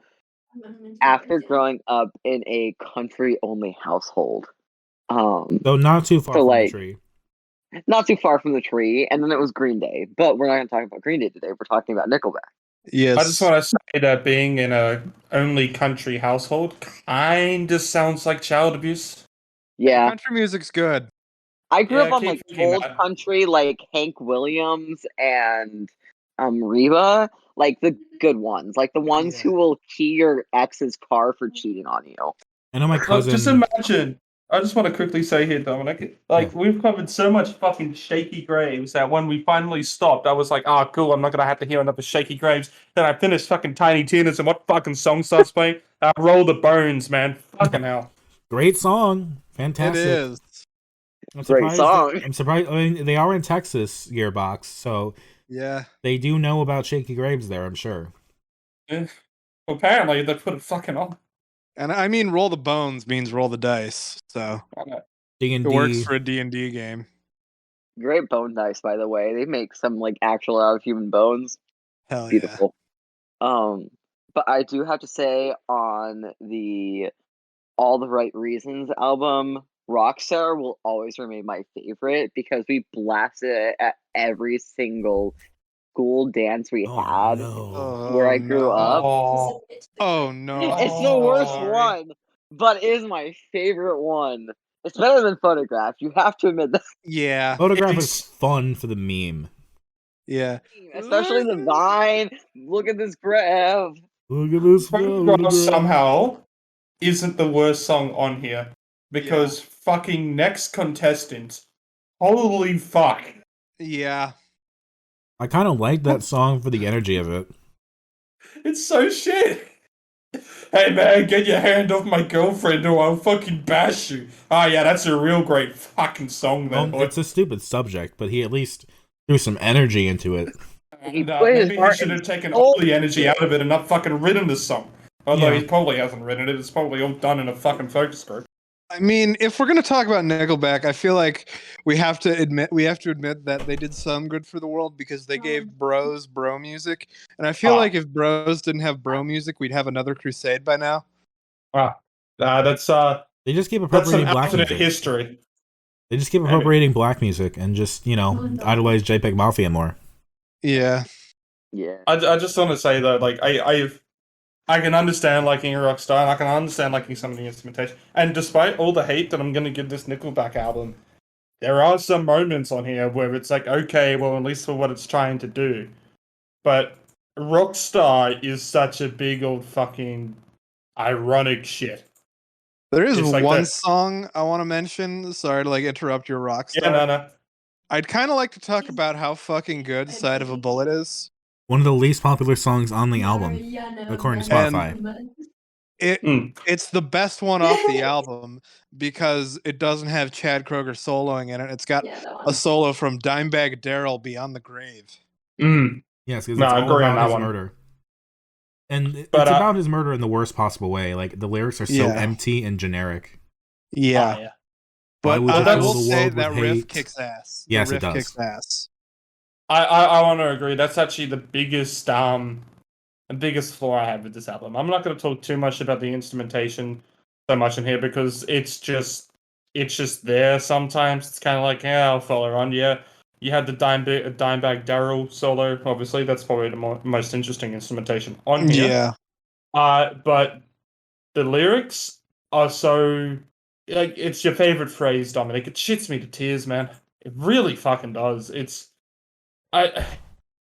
after growing up in a country-only household.
So not too far
So,
from
like,
the tree.
not too far from the tree, and then it was Green Day. But we're not going to talk about Green Day today. We're talking about Nickelback.
Yes.
I just want to say that being in a only country household kind of sounds like child abuse.
Yeah,
Country music's good.
I grew up on
keep
like
thinking
old
that.
country, like Hank Williams and Reba, like the good ones, like the ones
Yeah.
who will key your ex's car for cheating on you.
I know my cousin.
Just imagine. I just want to quickly say here, Dominic, like,
Yeah.
we've covered so much fucking Shaky Graves that when we finally stopped, I was like, oh, cool, I'm not going to have to hear another Shaky Graves. Then I finished fucking Tiny Tina's, and what fucking song starts playing? Roll the Bones, man. Fucking hell.
Great song. Fantastic.
It is.
I'm
Great
surprised
song.
I'm surprised. I mean, they are in Texas, Gearbox, so
Yeah.
they do know about Shaky Graves there, I'm sure.
Well, apparently, they put it fucking on.
And I mean, roll the bones means roll the dice. So
D&D.
it works for a D&D game.
Great bone dice, by the way. They make some like actual out of human bones.
Hell
Beautiful. But I do have to say on the All the Right Reasons album, Rockstar will always remain my favorite because we blasted it at every single school dance we had
No.
where I grew up.
Oh no.
It's the worst
Sorry.
one, but it is my favorite one. It's better than Photograph. You have to admit that.
Yeah.
Photograph is fun for the meme.
Yeah.
Especially the Vine. Look at this graph.
Look at this
Photograph somehow isn't the worst song on here because fucking Next Contestant. Holy fuck.
Yeah.
I kind of like that song for the energy of it.
It's so shit. Hey man, get your hand off my girlfriend or I'll fucking bash you. Oh yeah, that's a real great fucking song there.
It's a stupid subject, but he at least threw some energy into it.
And, maybe he should have taken all the energy out of it and not fucking written the song. Although he probably hasn't written it, it's probably all done in a fucking focus group.
I mean, if we're gonna talk about Nickelback, I feel like we have to admit that they did some good for the world because they gave bros bro music, and I feel like if bros didn't have bro music, we'd have another Crusade by now.
That's
they just keep
that's some
appropriating black
alternate
music.
history.
They just keep appropriating black music and just idolize JPEGMafia more.
Yeah.
Yeah.
I just want to say though, like I can understand liking a rock star, and I can understand liking some of the instrumentation. And despite all the hate that I'm going to give this Nickelback album, there are some moments on here where it's like, okay, well, at least for what it's trying to do. But Rockstar is such a big old fucking ironic shit.
There is
It's like
one
that.
song I want to mention. Sorry to interrupt your Rockstar.
Yeah, no.
I'd kind of like to talk about how fucking good Side of a Bullet is.
One of the least popular songs on the album, according to Spotify.
It's the best one off the album because it doesn't have Chad Kroeger soloing in it. It's got a solo from Dimebag Darrell, Beyond the Grave.
Yes, because it's all about his murder. And it's about his murder in the worst possible way. Like, the lyrics are so empty and generic.
Yeah. But I will say that riff kicks ass.
Yes,
the riff
it does.
Kicks ass.
I want to agree. That's actually the biggest flaw I have with this album. I'm not going to talk too much about the instrumentation so much in here because it's just there sometimes. It's kind of like, yeah, I'll follow on. Yeah, you had the Dimebag Darrell solo. Obviously, that's probably the most interesting instrumentation on here.
Yeah.
But the lyrics are so like it's your favorite phrase, Dominic. It shits me to tears, man. It really fucking does.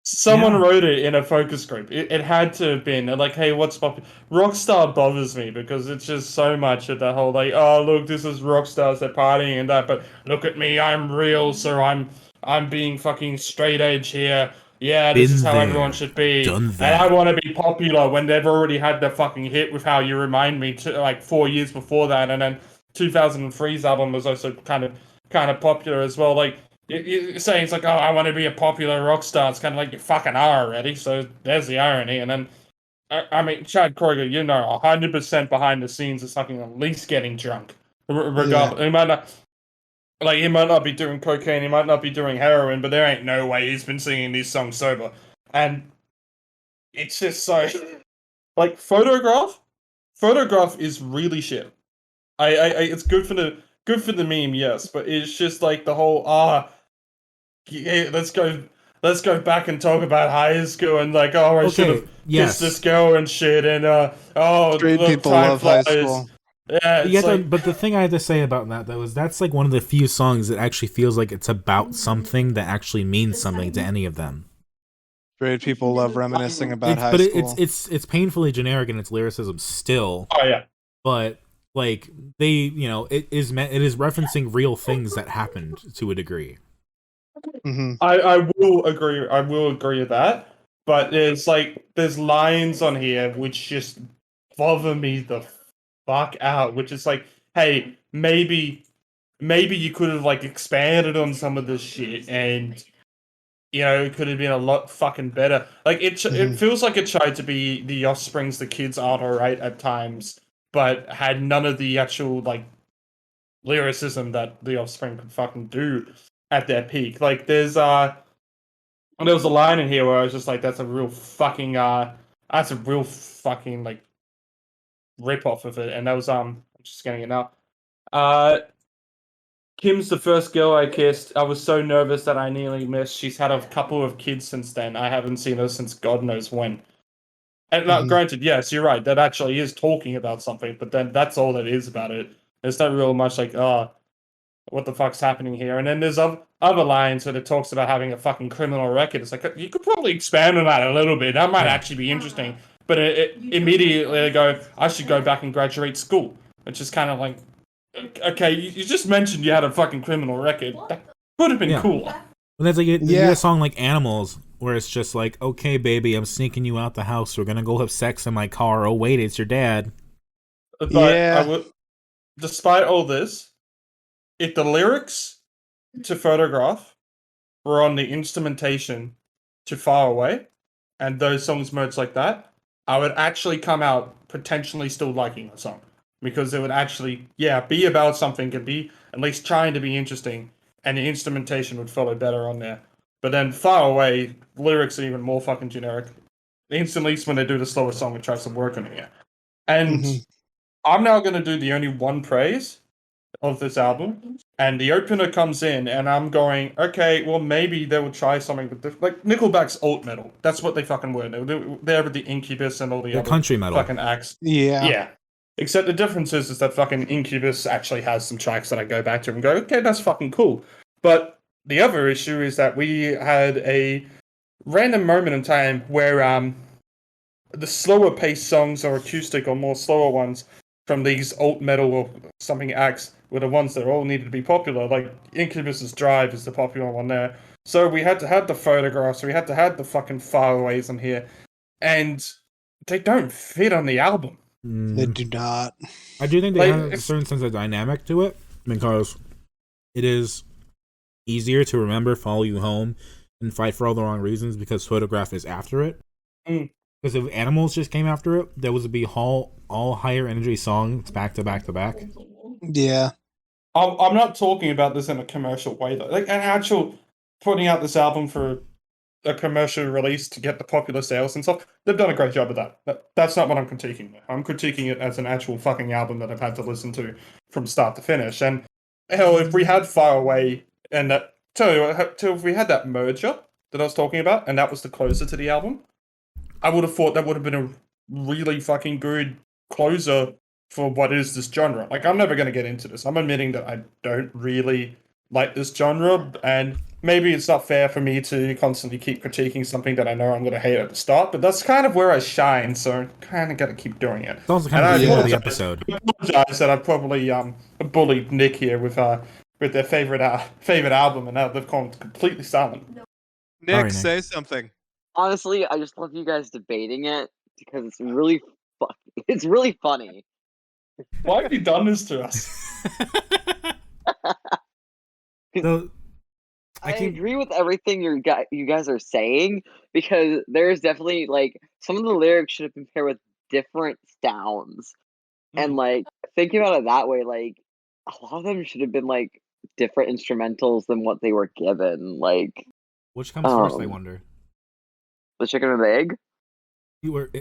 Someone
Yeah.
wrote it in a focus group. It had to have been like, hey, what's popular? Rockstar bothers me because it's just so much of the whole like, oh look, this is rockstars, they're partying and that, but look at me, I'm real, so I'm being fucking straight edge here. Yeah, this is
Been
how everyone
there,
should be,
done
and I
that.
want to be popular when they've already had their fucking hit with How You Remind Me to like 4 years before that, and then 2003's album was also kind of popular as well. Like you're saying, it's like, oh, I want to be a popular rock star. It's kind of like you fucking are already. So there's the irony. And then, I mean, Chad Kroeger, 100% behind the scenes is fucking at least getting drunk. Regardless, he might not be doing cocaine, he might not be doing heroin, but there ain't no way he's been singing these songs sober. And it's just so like Photograph is really shit. It's good for the meme, yes, but it's just like the whole yeah, let's go back and talk about high school and like, oh, I should have kissed this girl and shit, and oh,
Straight
look,
people
time
love
flies.
high school.
Yeah, it's like,
but the thing I had to say about that though is that's like one of the few songs that actually feels like it's about something that actually means something to any of them.
Straight people love reminiscing about high school.
It's painfully generic in its lyricism still.
oh yeah,
But like it is referencing real things that happened to a degree.
Mm-hmm.
I will agree with that. But there's lines on here which just bother me the fuck out. Which is like, hey, maybe you could have like expanded on some of this shit, and it could have been a lot fucking better. Like it feels like it tried to be the Offspring's The Kids Aren't Alright at times, but had none of the actual like lyricism that the Offspring could fucking do at their peak. Like there was a line in here where I was just like, that's a real fucking like rip off of it, and that was I'm just getting it now. Kim's the first girl I kissed. I was so nervous that I nearly missed. She's had a couple of kids since then. I haven't seen her since God knows when. And granted, yes, you're right. That actually is talking about something, but then that's all that is about it. There's not real much like, what the fuck's happening here? And then there's other lines where it talks about having a fucking criminal record. It's like, you could probably expand on that a little bit. That might actually be interesting. But it immediately they go, I should go back and graduate school. Which is kind of like, okay, you just mentioned you had a fucking criminal record. That would have been cool.
And that's like you get a song like Animals, where it's just like, okay, baby, I'm sneaking you out the house. We're gonna go have sex in my car. Oh wait, it's your dad.
But despite all this, if the lyrics to Photograph were on the instrumentation to Far Away, and those songs merged like that, I would actually come out potentially still liking the song. Because it would actually, be about something, and be at least trying to be interesting, and the instrumentation would follow better on there. But then Far Away, lyrics are even more fucking generic. Instantly, when they do the slower song, it tries to work on it. And I'm now going to do the only one praise of this album, and the opener comes in, and I'm going, okay, well, maybe they will try something with this. Like, Nickelback's alt metal. That's what they fucking were. They're with the Incubus and all the other
country metal
fucking acts. Yeah. Except the difference is that fucking Incubus actually has some tracks that I go back to and go, okay, that's fucking cool. But the other issue is that we had a random moment in time where the slower paced songs or acoustic or more slower ones from these alt metal or something acts were the ones that all needed to be popular. Like Incubus's Drive is the popular one there. So we had to have the Photographs, we had to have the fucking Faraways on here. And they don't fit on the album.
They do not.
I do think they have a certain sense of dynamic to it, because it is easier to remember Follow You Home and Fight for All the Wrong Reasons because Photograph is after it. Because if Animals just came after it, there would be all higher energy songs back to back to back.
Yeah.
I'm not talking about this in a commercial way, though. Like, an actual putting out this album for a commercial release to get the popular sales and stuff, they've done a great job of that. That's not what I'm critiquing. I'm critiquing it as an actual fucking album that I've had to listen to from start to finish. And hell, if we had Far Away and if we had that merger that I was talking about, and that was the closer to the album, I would have thought that would have been a really fucking good closer for what is this genre. Like, I'm never going to get into this. I'm admitting that I don't really like this genre, and maybe it's not fair for me to constantly keep critiquing something that I know I'm going to hate at the start, but that's kind of where I shine, so I kind of got to keep doing it.
It's also kind
And
of the theme of the
apologize-
episode.
I apologize that I probably bullied Nick here with their favorite album, and now they've gone completely silent.
Nick,
Nick.
say something.
Honestly, I just love you guys debating it because it's really it's really funny.
Why have you done this to us?
So,
I
can-
agree with everything you guys are saying because there's definitely like some of the lyrics should have been paired with different sounds, and like thinking about it that way, like a lot of them should have been like different instrumentals than what they were given. Like
which comes first, I wonder?
the chicken or the egg.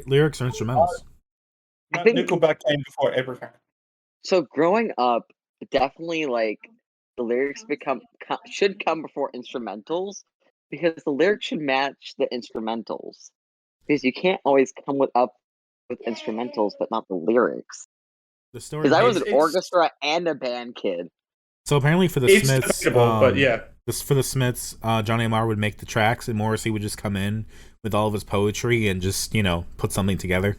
Lyrics or instrumentals?
I think
Nickelback came before everything.
so. Growing up, definitely like the lyrics should come before instrumentals because the lyrics should match the instrumentals because you can't always come up with instrumentals but not the lyrics.
The story.
Because I was an
It's-
orchestra and a band kid.
So apparently for the
It's
Smiths,
debatable, but yeah.
for the Smiths, Johnny Marr would make the tracks, and Morrissey would just come in with all of his poetry and just put something together.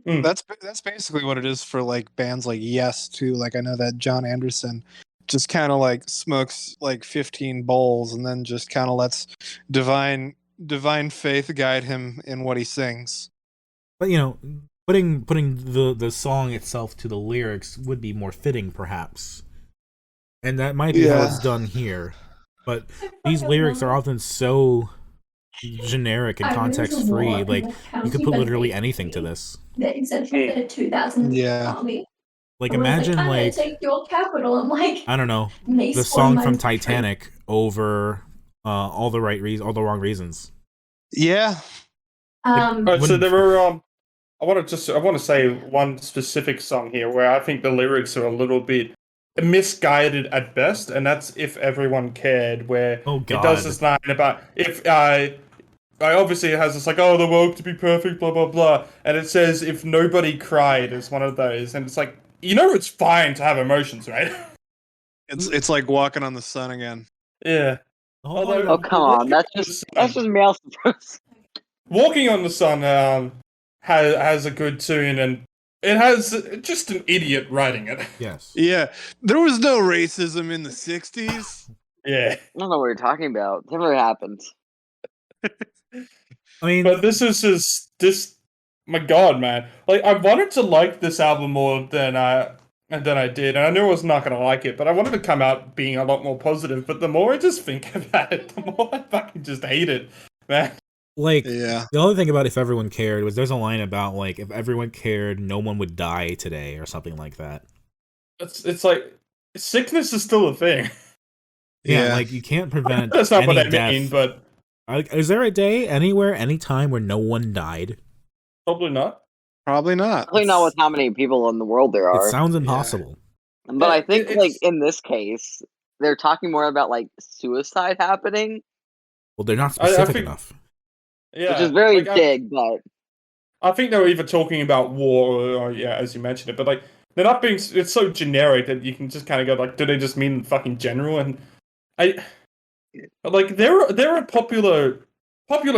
That's basically what it is for like bands like Yes too. Like I know that John Anderson just kind of like smokes like 15 bowls and then just kind of lets divine faith guide him in what he sings.
But putting the song itself to the lyrics would be more fitting, perhaps. And that might be how it's done here. But these lyrics are often so generic and context free. Like you could put literally anything to this.
The essential for the 2000s
Yeah.
army.
Like
I was
imagine
I'm gonna
like
take your capital. I'm like
I don't know,
mace
the
one
song
my
from
country.
Titanic over all the wrong reasons.
Yeah.
Alright, so
Wouldn't-
there were I want to say one specific song here where I think the lyrics are a little bit misguided at best, and that's "If Everyone Cared," where
Oh
it
God.
does this line about if I obviously it has this like, oh, the world to be perfect, blah blah blah, and it says if nobody cried is one of those, and it's like, it's fine to have emotions, right?
It's like walking on the sun again.
Yeah. Although-
Oh come on, that's just male suppress.
Walking on the Sun has a good tune, and it has just an idiot writing it.
Yes.
Yeah. There was no racism in the 60s.
Yeah.
I don't know what you're talking about. Never happened.
I mean,
But this is just this. My God, man! Like I wanted to like this album more than I did, and I knew I was not gonna like it. But I wanted to come out being a lot more positive. But the more I just think about it, the more I fucking just hate it, man.
like
Yeah.
the only thing about If Everyone Cared was there's a line about like if everyone cared, no one would die today or something like that.
It's like sickness is still a thing.
Yeah, like you can't prevent
That's not
any
what I
death.
mean, but
Is there a day anywhere, any time where no one died?
probably not.
Probably not.
Probably not with how many people in the world there
It
are.
sounds impossible.
But I think like
it's-
in this case, they're talking more about like suicide happening,
Well, they're not
I
specific
think-
enough.
Yeah,
which is very
like,
big. But
I think they were either talking about war or yeah, as you mentioned it, but like they're not being. It's so generic that you can just kind of go like, do they just mean fucking general? And like there are popular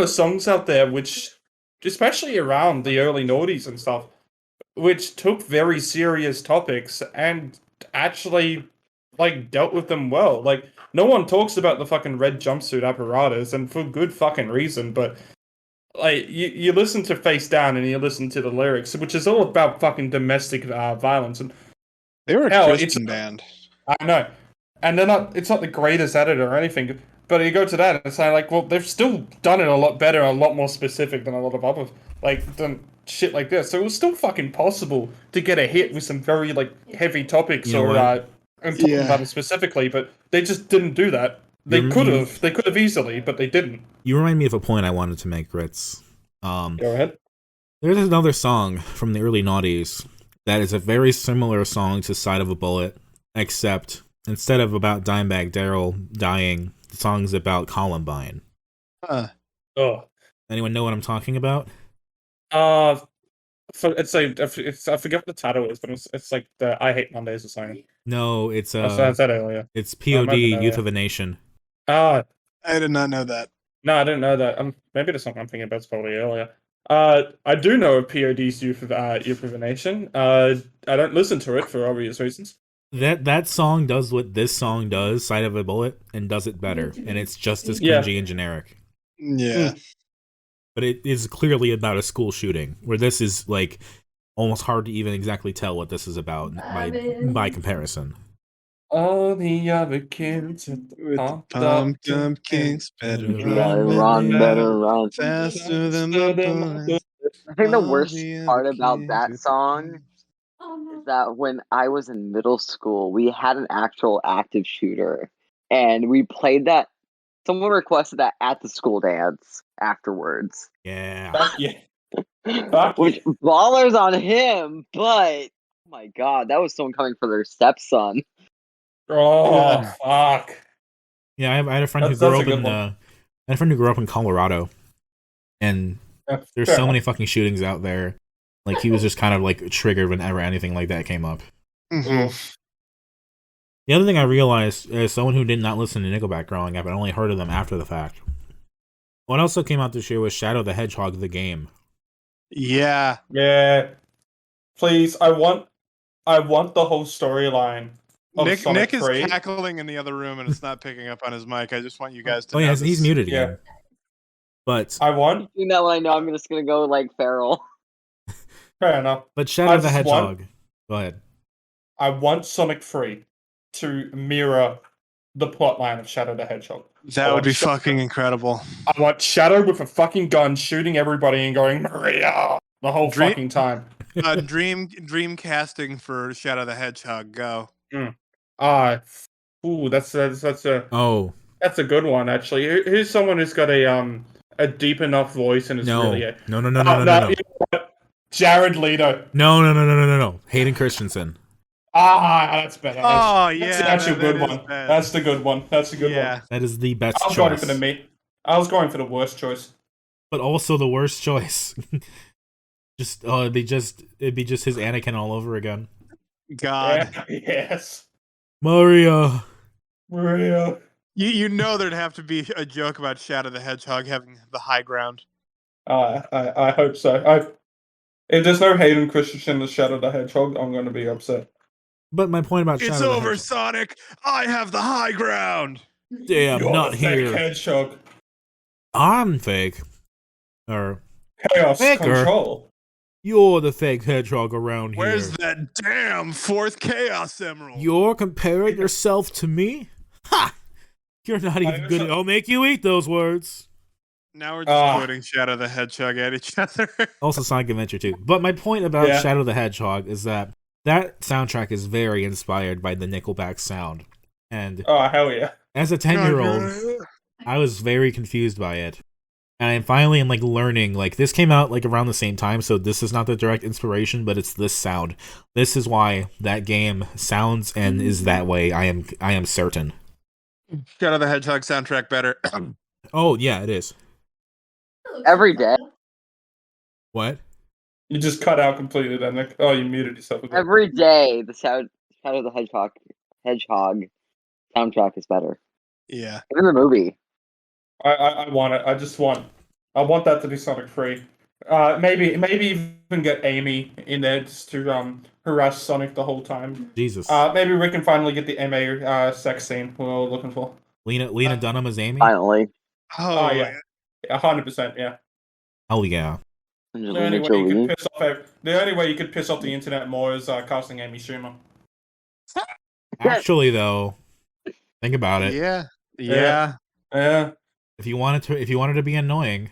songs out there which, especially around the early noughties and stuff, which took very serious topics and actually like dealt with them well. Like no one talks about the fucking red jumpsuit apparatus, and for good fucking reason, but. Like you listen to Face Down and you listen to the lyrics, which is all about fucking domestic violence, and
They were a
Hell,
Christian band.
I know, and they're not. It's not the greatest at it or anything, but you go to that and it's like, well, they've still done it a lot better, a lot more specific than a lot of other than shit like this. So it was still fucking possible to get a hit with some very like heavy topics
You know
or
what?
and talking
Yeah.
about it specifically, but they just didn't do that. They
You-
could have. They could have easily, but they didn't.
You remind me of a point I wanted to make, Ritz.
Go ahead.
There's another song from the early noughties that is a very similar song to Side of a Bullet, except instead of about Dimebag Daryl dying, the song's about Columbine.
Huh.
Oh.
Anyone know what I'm talking about?
It's like I forget what the title is, but it's like the I Hate Mondays or something.
No, it's
I said earlier.
it's
I remember
POD
that,
Youth
yeah.
of a Nation.
Uh,
I did not know that.
no, I didn't know that. Maybe the song I'm thinking about is probably earlier. I do know of POD's Youth of a Nation. I don't listen to it for obvious reasons.
That song does what this song does, Side of a Bullet, and does it better, and it's just as
Yeah.
cringy and generic.
Yeah.
But it is clearly about a school shooting, where this is like almost hard to even exactly tell what this is about by comparison.
All the other kids
With the pumped up kings, better
Better run.
faster than the bullets.
I think the
All
worst
the other
part about
kings
that
with the
song is that when I was in middle school, we had an actual active shooter, and we played that. Someone requested that at the school dance afterwards.
Yeah.
Fuck yeah. Fuck
Which
yeah.
ballers on him, but oh my god, that was someone coming for their stepson.
Oh, fuck.
Yeah, I had a friend who
That's
grew
a
up
good
in
one.
I had a friend who grew up in Colorado, and there's
Fair
so many
enough.
fucking shootings out there. Like he was just kind of like triggered whenever anything like that came up.
Mhm.
Oof.
The other thing I realized as someone who did not listen to Nickelback growing up and only heard of them after the fact, what also came out this year was Shadow the Hedgehog the game.
Yeah.
Yeah. Please, I want the whole storyline of
Nick
Sonic
is
3.
cackling in the other room and it's not picking up on his mic. I just want you guys to
Oh
know
yeah,
this.
he's muted
Yeah.
again. But
I want.
Doing that when I know I'm just gonna go like feral.
Fair enough.
Shadow
I
the
just
Hedgehog. Go ahead.
I want Sonic 3 to mirror the plotline of Shadow the Hedgehog.
That would be fucking incredible.
I want Shadow with a fucking gun shooting everybody and going Maria the whole fucking time.
Dream casting for Shadow the Hedgehog. Go.
That's a good one actually. Who's someone who's got a deep enough voice and is really
No.
Jared Leto.
No. Hayden Christensen.
That's better.
Oh,
That's
yeah,
the actual
that
good
is
one.
bad.
That's the good one. That's the good
Yeah.
one.
That is the best
I was
choice.
going for the worst choice.
But also the worst choice. It'd be just his Anakin all over again.
God.
Yeah, yes.
Maria.
You know there'd have to be a joke about Shadow the Hedgehog having the high ground.
I hope so. If there's no Hayden Christensen as Shadow the Hedgehog, I'm going to be upset.
But my point about
It's
Shadow the
over,
Hedgehog.
Sonic! I have the high ground!
Damn,
You're
not
the
here.
fake hedgehog.
I'm fake. Or
Chaos
Faker.
control.
You're the fake hedgehog around
Where's
here.
that damn fourth Chaos Emerald?
You're comparing yourself to me? Ha! You're not even good. I'll make you eat those words.
Now we're just quoting Shadow the Hedgehog at each other.
Also Sonic Adventure 2. But my point about Shadow the Hedgehog is that soundtrack is very inspired by the Nickelback sound. And
hell yeah.
as a 10-year-old, I was very confused by it. And I finally am like learning, like this came out like around the same time, so this is not the direct inspiration, but it's this sound. This is why that game sounds and is that way. I am certain.
Shadow the Hedgehog soundtrack better.
Oh yeah, it is.
Every day.
What?
You just cut out completely then, Nick. Oh, you muted yourself again.
Every day, the Shadow of the Hedgehog soundtrack is better.
Yeah.
Even the movie.
I want it. I want that to be Sonic 3. Maybe even get Amy in there just to harass Sonic the whole time.
Jesus.
Maybe we can finally get the MA sex scene we're all looking for.
Lena Dunham as Amy?
Finally.
Oh yeah. 100%, yeah.
Oh yeah.
The only way you could piss off the internet more is casting Amy Schumer.
Actually though, think about it.
Yeah.
If you wanted to be annoying.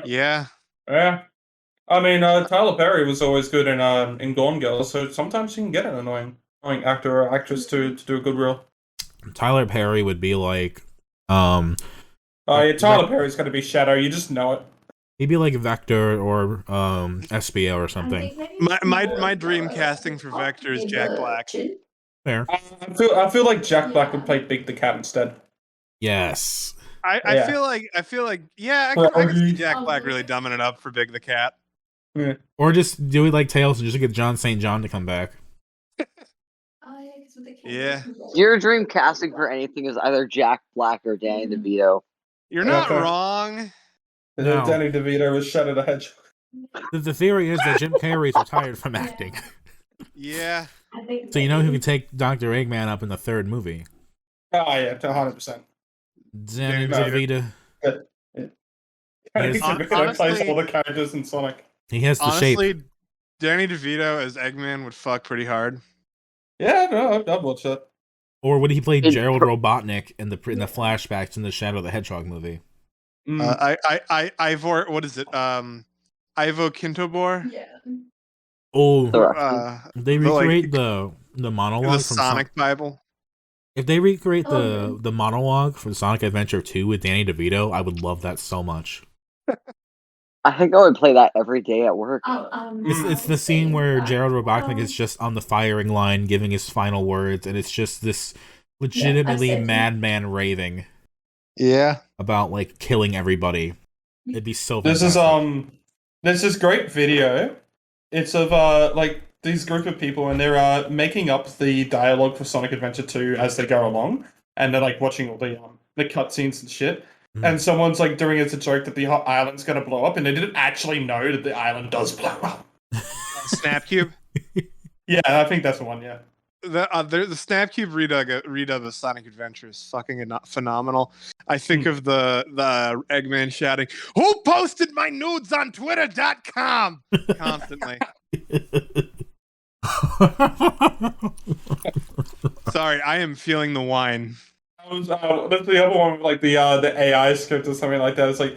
Yeah.
I mean, Tyler Perry was always good in Gone Girl, so sometimes you can get an annoying actor or actress to do a good role.
Tyler Perry would be like,
Tyler Perry's gonna be Shadow. You just know it.
He'd be like Vector or SBO or something.
My dream casting for Vector is Jack Black.
Fair.
I feel like Jack Black would play Big the Cat instead.
Yes.
I feel like I can see Jack Black really dumbing it up for Big the Cat.
Yeah. Or just do it like Tails and just get John St. John to come back.
Yeah.
Your dream casting for anything is either Jack Black or Danny DeVito.
You're
Yeah,
not
okay.
wrong.
No.
Danny DeVito was Shadow the Hedgehog.
The theory is that Jim Carrey's retired from acting.
Yeah.
So you know who can take Dr. Eggman up in the third movie?
Oh yeah, 100%.
Danny
No.
DeVito.
Danny
Yes.
DeVito plays
Honestly-
all the characters in Sonic.
He has the shape.
Honestly, Danny DeVito as Eggman would fuck pretty hard.
Yeah, no, I'd watch that.
Or would he play
In-
Gerald Robotnik in the flashbacks in the Shadow the Hedgehog movie?
Ivor, what is it? Ivo Kintobor.
Yeah.
Oh,
The-
they recreate the monologue
The
from
Sonic Bible.
If they recreate
Oh,
the monologue from Sonic Adventure 2 with Danny DeVito, I would love that so much.
I think I would play that every day at work.
It's the scene where Gerald Robotnik is just on the firing line giving his final words, and it's just this legitimately
said-
madman raving
Yeah.
about like killing everybody. It'd be so
This
fantastic.
is there's this great video. It's of like these group of people, and they're making up the dialogue for Sonic Adventure 2 as they go along, and they're like watching all the cutscenes and shit. And someone's like doing it as a joke that the island's gonna blow up, and they didn't actually know that the island does blow up.
Snapcube.
Yeah, I think that's the one. Yeah.
The Snapcube redub of Sonic Adventure is fucking phenomenal. I think of the Eggman shouting, "Who posted my nudes on Twitter.com?" constantly. Sorry, I am feeling the wine.
That's the other one with like the AI script or something like that. It's like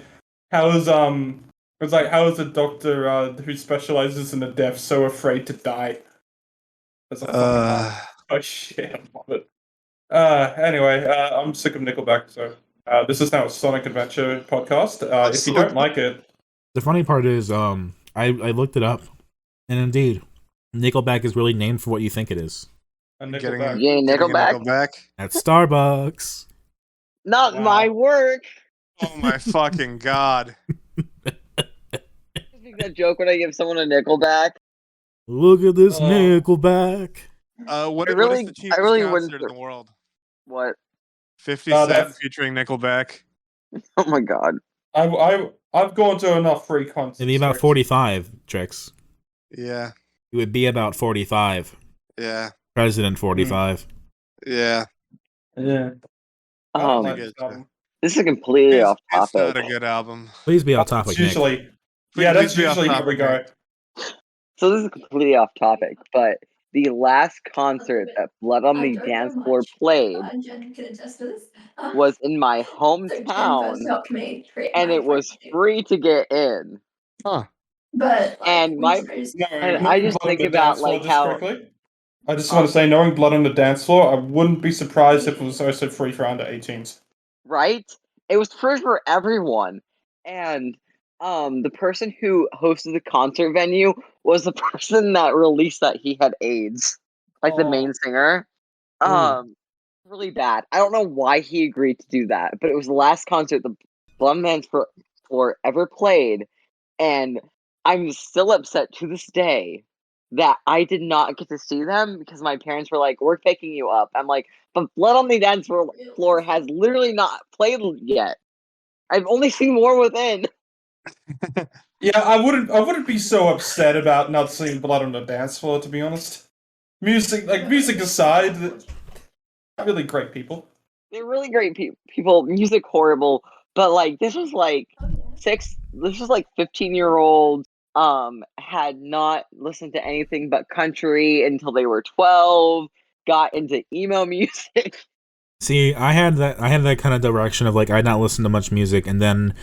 how is a doctor who specializes in the deaf so afraid to die? That's a fucking oh shit, I love it. Anyway, I'm sick of Nickelback, so this is now a Sonic Adventure podcast. If you don't like it,
The funny part is, I looked it up, and indeed, Nickelback is really named for what you think it is.
a
Getting
Nickelback.
Yay,
getting a
Nickelback?
Nickelback.
At Starbucks.
Not
Wow.
my work.
Oh my fucking god.
Make that joke when I give someone a Nickelback.
Look at this
Oh.
Nickelback.
What
I
is
really-
the cheapest
I really wouldn't-
concert in the world?
What?
50
Oh,
Cent
that's-
featuring Nickelback.
Oh my god.
I've gone to enough free concerts.
It'd be about
so-
45, Trix.
Yeah.
It would be about 45.
Yeah.
President 45.
Yeah.
Yeah. I don't like
Um,
this album.
This is completely
It's,
off
it's
topic.
not a good album.
Please be off topic,
It's
Nick.
usually,
Please-
yeah, that's
please be off
usually how we go.
topic,
So this is completely off topic, but the last concert that Blood on the Dance Floor played
Jen can attest to this.
was in my
So Jen
hometown,
first helped me create
and
my
it was
friendship.
free to get in.
Huh.
But like,
and
we
my-
first-
No,
And
knowing
I just
Blood on
think
the
about,
Dance Floor
like,
just
how-
quickly, I just want to say, knowing Blood on the Dance Floor, I wouldn't be surprised if it was also free for under 18s.
right? It was free for everyone. And the person who hosted the concert venue was the person that released that he had AIDS. Like the
Oh.
main singer. Really bad. I don't know why he agreed to do that, but it was the last concert the Blood on the Dance Floor ever played, and I'm still upset to this day that I did not get to see them because my parents were like, "We're picking you up." I'm like, but Blood on the Dance Floor has literally not played yet. I've only seen War Within.
Yeah, I wouldn't be so upset about not seeing Blood on the Dance Floor, to be honest. Music aside, really great people.
They're really great people. Music horrible, but like this was like
Oh, yeah.
This was like 15-year-olds had not listened to anything but country until they were 12, got into emo music.
See, I had that kind of direction of like I'd not listened to much music, and then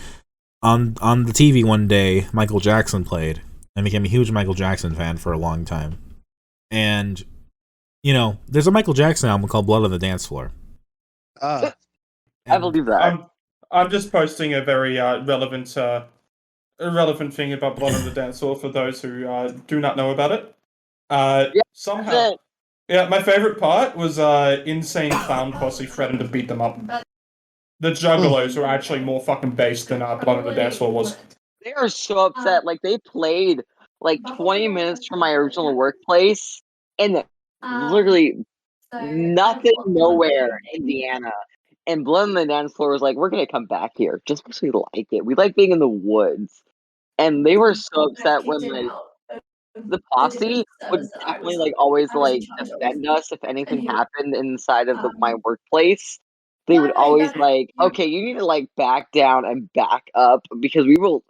on the TV one day, Michael Jackson played. I became a huge Michael Jackson fan for a long time. And you know, there's a Michael Jackson album called Blood on the Dance Floor.
I
And
believe that.
I'm just posting a very relevant thing about Blood on the Dance Floor for those who do not know about it. Somehow,
That's it.
yeah, my favorite part was Insane Clown Posse threatened to beat them up. The Juggalos were actually more fucking based than Blood on the Dance Floor was.
They are so upset. Like they played like 20 minutes from my original workplace, and literally nothing, nowhere, Indiana. And Blood on the Dance Floor was like, we're gonna come back here just because we like it. We like being in the woods. And they were so upset when the posse would definitely always defend us if anything happened inside of my workplace. They would always okay, you need to back down and back up because we will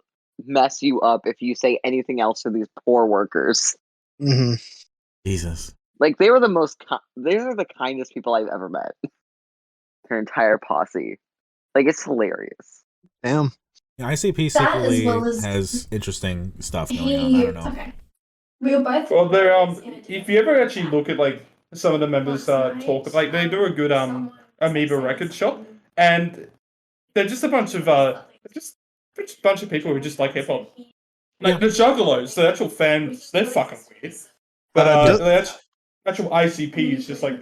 mess you up if you say anything else to these poor workers.
Mm-hmm.
Jesus.
They were they are the kindest people I've ever met. Their entire posse. It's hilarious.
Damn.
Yeah, ICP secretly has interesting stuff going on. I don't know.
Okay. We were both.
Well, they're if you ever actually look at some of the members talk, they do a good Amoeba record shop, and they're just a bunch of people who just like hip hop. The Juggalos, the actual fans, they're fucking weird. But the actual ICP is just a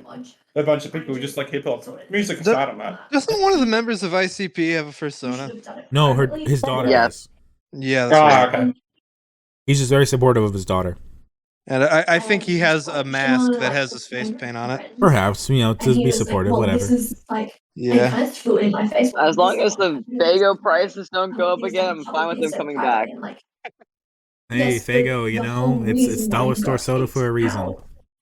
bunch of people who just like hip hop music aside on that.
Doesn't one of the members of ICP have a persona?
No, his daughter does.
Yeah, that's right.
Okay.
He's just very supportive of his daughter.
And I think he has a mask that has his face paint on it.
Perhaps, to be supportive, whatever.
Yeah.
As long as the Fago prices don't go up again, I'm fine with them coming back.
Hey, Fago, it's dollar store soda for a reason.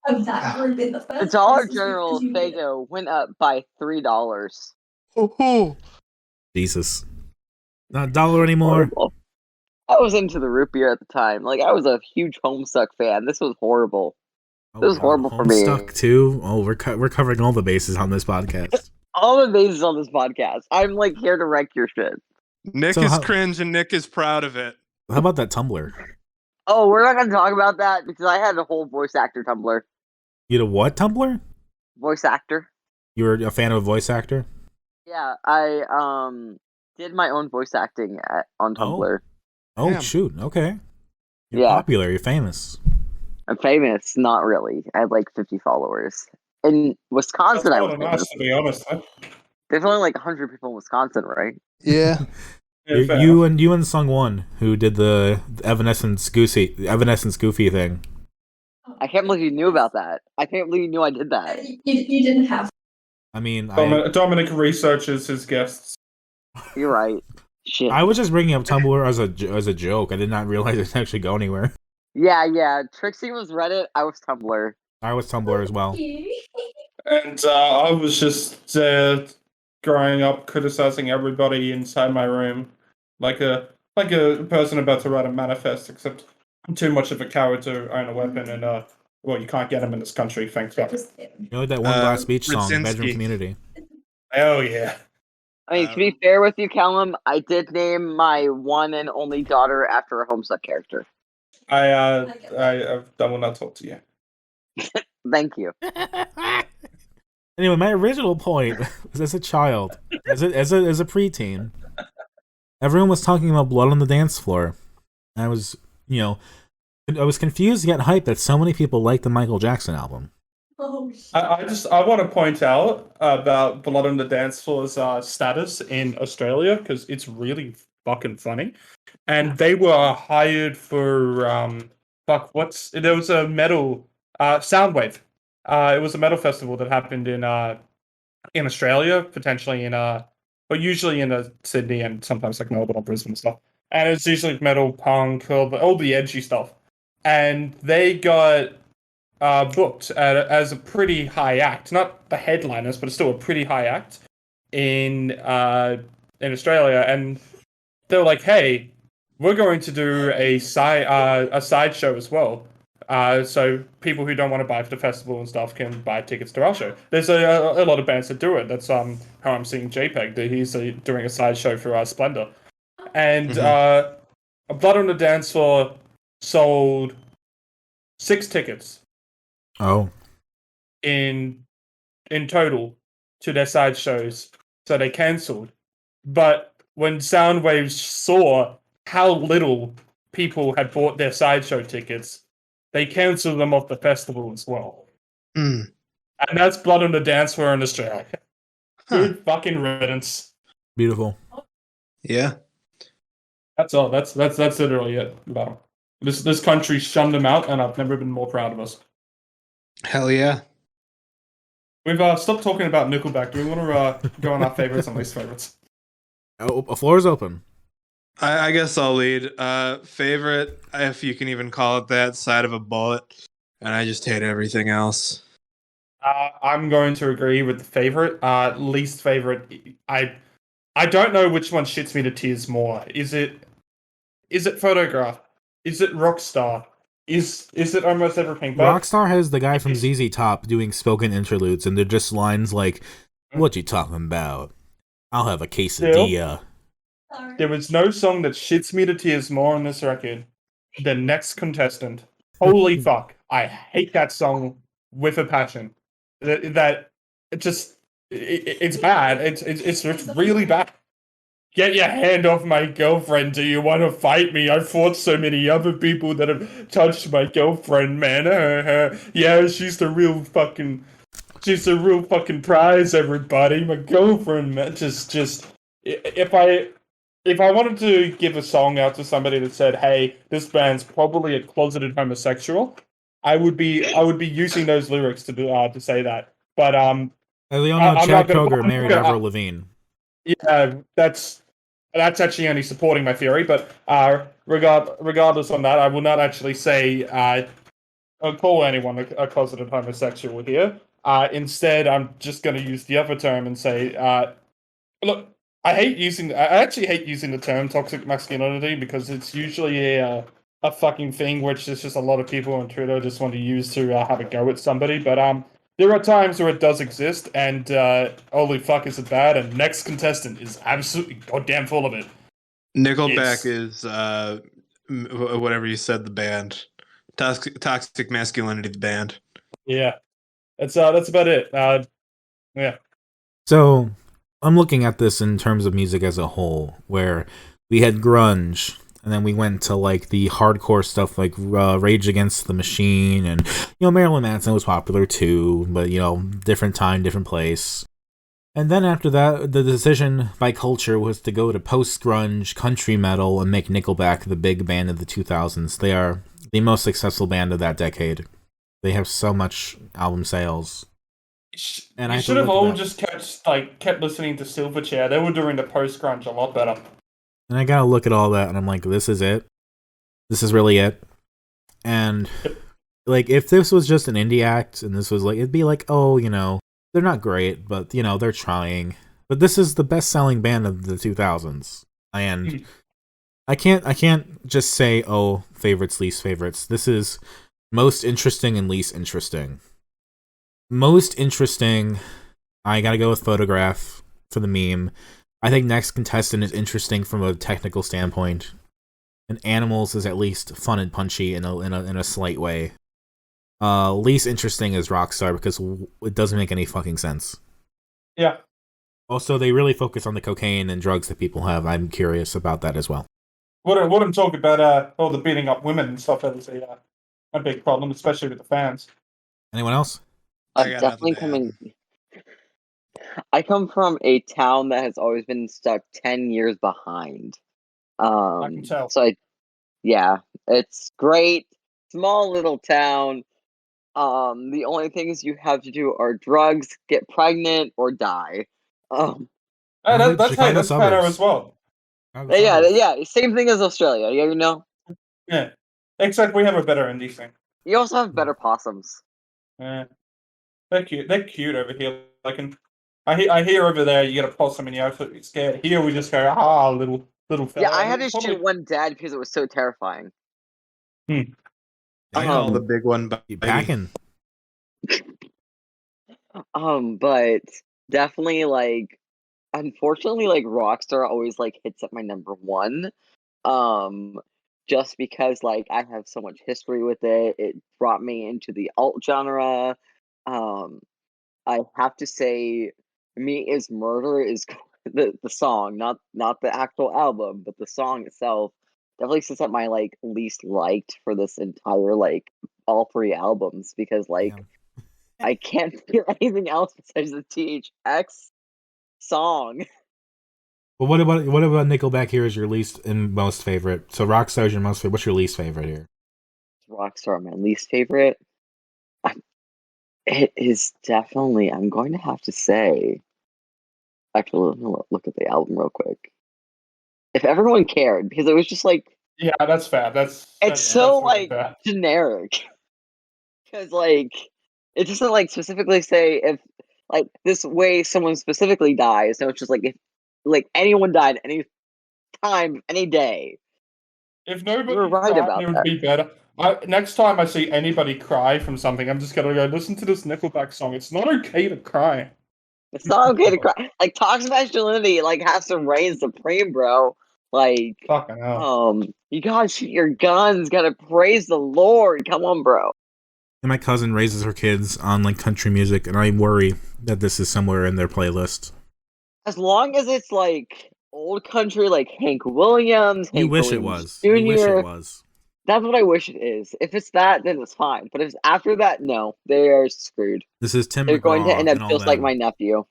The Dollar General Fago went up by $3.
Oh,
Jesus. Not $1 anymore.
Horrible. I was into the root beer at the time. I was a huge Homestuck fan. This was horrible. This was horrible for me.
Homestuck too? Oh, we're covering all the bases on this podcast.
All the bases on this podcast. I'm here to wreck your shit.
Nick is cringe and Nick is proud of it.
How about that Tumblr?
Oh, we're not going to talk about that because I had a whole voice actor Tumblr.
You had a what Tumblr?
Voice actor.
You were a fan of a voice actor?
Yeah, I did my own voice acting on Tumblr.
Oh,
Damn.
shoot. Okay. You're popular. You're famous.
I'm famous. Not really. I have 50 followers. In Wisconsin, I was
nice, to be honest.
There's only 100 people in Wisconsin, right?
Yeah.
You and Sung Won, who did the Evanescence Goofy thing.
I can't believe you knew about that. I can't believe you knew I did that.
You didn't have.
I mean,
Dominic researches his guests.
You're right. Shit.
I was just bringing up Tumblr as a joke. I did not realize it would actually go anywhere.
Yeah. Trixie was Reddit. I was Tumblr.
I was Tumblr as well.
And I was just growing up criticizing everybody inside my room, like a person about to write a manifest. Except I'm too much of a coward to own a weapon, and you can't get them in this country. Thanks God.
Like that one Glass Beach song, Bedroom Community.
Oh yeah.
I mean, to be fair with you, Callum, I did name my one and only daughter after a Homestuck character.
I will not talk to you.
Thank you.
Anyway, my original point was as a child, as a preteen, everyone was talking about Blood on the Dance Floor. And I was, I was confused yet hyped that so many people liked the Michael Jackson album.
Oh,
I want to point out about Blood on the Dance Floor's status in Australia because it's really fucking funny. And they were hired for there was a metal Soundwave. It was a metal festival that happened in Australia, potentially but usually in Sydney and sometimes Melbourne or Brisbane and stuff. And it's usually metal, punk, all the edgy stuff. And they got booked as a pretty high act, not the headliners, but it's still a pretty high act in Australia. And they were like, "Hey, we're going to do a side show as well, so people who don't want to buy for the festival and stuff can buy tickets to our show." There's a lot of bands that do it. That's how I'm seeing JPEG. He's doing a side show for Splendor, and Blood on the Dance Floor sold 6 tickets.
Oh.
In total to their side shows, so they cancelled. But when Soundwaves saw how little people had bought their sideshow tickets, they cancelled them off the festival as well.
Mm.
And that's Blood on the Dance Floor in Australia. Good fucking riddance.
Beautiful.
Yeah.
That's all. That's literally it about them. This country shunned them out, and I've never been more proud of us.
Hell yeah.
We've stopped talking about Nickelback. Do we want to go on our favorites and least favorites?
Oh, the floor is open.
I guess I'll lead. Favorite, if you can even call it that, Side of a Bullet, and I just hate everything else.
I'm going to agree with the favorite. Least favorite, I don't know which one shits me to tears more. Is it Photograph? Is it Rockstar? Is it Almost Everything? But
Rockstar has the guy from ZZ Top doing spoken interludes, and they're just lines like, "What you talking about? I'll have a quesadilla."
There was no song that shits me to tears more on this record than Next Contestant. Holy fuck. I hate that song with a passion. That it's bad. It's really bad. Get your hand off my girlfriend. Do you want to fight me? I've fought so many other people that have touched my girlfriend, man. Yeah, she's the real fucking prize, everybody. My girlfriend, man. If I wanted to give a song out to somebody that said, "Hey, this band's probably a closeted homosexual," I would be using those lyrics to say that. But
As we all know, Chad Kroger married Avril Lavigne.
Yeah, that's actually only supporting my theory. But regardless on that, I will not actually say I'll call anyone a closeted homosexual here. Instead, I'm just going to use the other term and say, look. I actually hate using the term toxic masculinity because it's usually a fucking thing which is just a lot of people on Twitter just want to use to have a go at somebody. But there are times where it does exist, and holy fuck, is it bad? And Next Contestant is absolutely goddamn full of it.
Nickelback is whatever you said. The band, toxic masculinity. The band.
Yeah, that's about it. Yeah.
So I'm looking at this in terms of music as a whole, where we had grunge, and then we went to like the hardcore stuff like Rage Against the Machine, and Marilyn Manson was popular too, but different time, different place. And then after that, the decision by culture was to go to post-grunge, country metal, and make Nickelback the big band of the 2000s. They are the most successful band of that decade. They have so much album sales.
And you should have all just kept listening to Silverchair. They were doing the post grunge a lot better.
And I gotta look at all that, and I'm like, this is it. This is really it. And like, if this was just an indie act, and this was like, it'd be like, oh, they're not great, but they're trying. But this is the best-selling band of the 2000s, and I can't just say, oh, favorites, least favorites. This is most interesting and least interesting. Most interesting, I gotta go with Photograph for the meme. I think Next Contestant is interesting from a technical standpoint, and Animals is at least fun and punchy in a slight way. Least interesting is Rockstar because it doesn't make any fucking sense.
Yeah.
Also, they really focus on the cocaine and drugs that people have. I'm curious about that as well.
What I'm talking about, all the beating up women and stuff, that is a big problem, especially with the fans.
Anyone else?
I come from a town that has always been stuck 10 years behind.
I can tell.
So it's great. Small little town. The only things you have to do are drugs, get pregnant, or die.
That's better as well.
Yeah, same thing as Australia.
Yeah, except we have a better indie thing.
You also have better possums.
Yeah, they're cute. They're cute over here. I hear over there you get a possum and you absolutely scared. Here we just go, little fella.
Yeah, I had to shoot one dead because it was so terrifying.
I call the big one
packing.
But definitely unfortunately Rockstar always hits at my number one. Just because I have so much history with it. It brought me into the alt genre. I have to say, Me Is Murder is the song, not the actual album, but the song itself definitely sits at my least liked for this entire all three albums because I can't feel anything else besides the THX song.
Well, what about Nickelback here is your least and most favorite? So Rockstar is your most favorite. What's your least favorite here?
Rockstar, my least favorite. It is definitely. I'm going to have to say. Actually, let me look at the album real quick. If everyone cared, because it was just like
Yeah, that's fair.
it's so
really
like
fair.
generic. Because like it doesn't like specifically say if like this way someone specifically dies. So it's just like if like anyone died any time, any day.
If
You were
nobody
right
cried,
about
it would
that.
be better. Next time I see anybody cry from something, I'm just gonna go listen to this Nickelback song. It's not okay to cry.
It's not okay to cry. Like toxic masculinity, like has to reign supreme, bro. Like,
Fucking hell.
you gotta shoot your guns. Gotta praise the Lord. Come on, bro.
And my cousin raises her kids on like country music, and I worry that this is somewhere in their playlist.
As long as it's like old country, like Hank Williams,
You
Hank
wish it
Williams
was.
Jr.
You wish it was.
That's what I wish it is. If it's that, then it's fine. But if it's after that, no, they are screwed.
This is Tim
They're going to
McGraw
end up
and all
just like
them.
my nephew.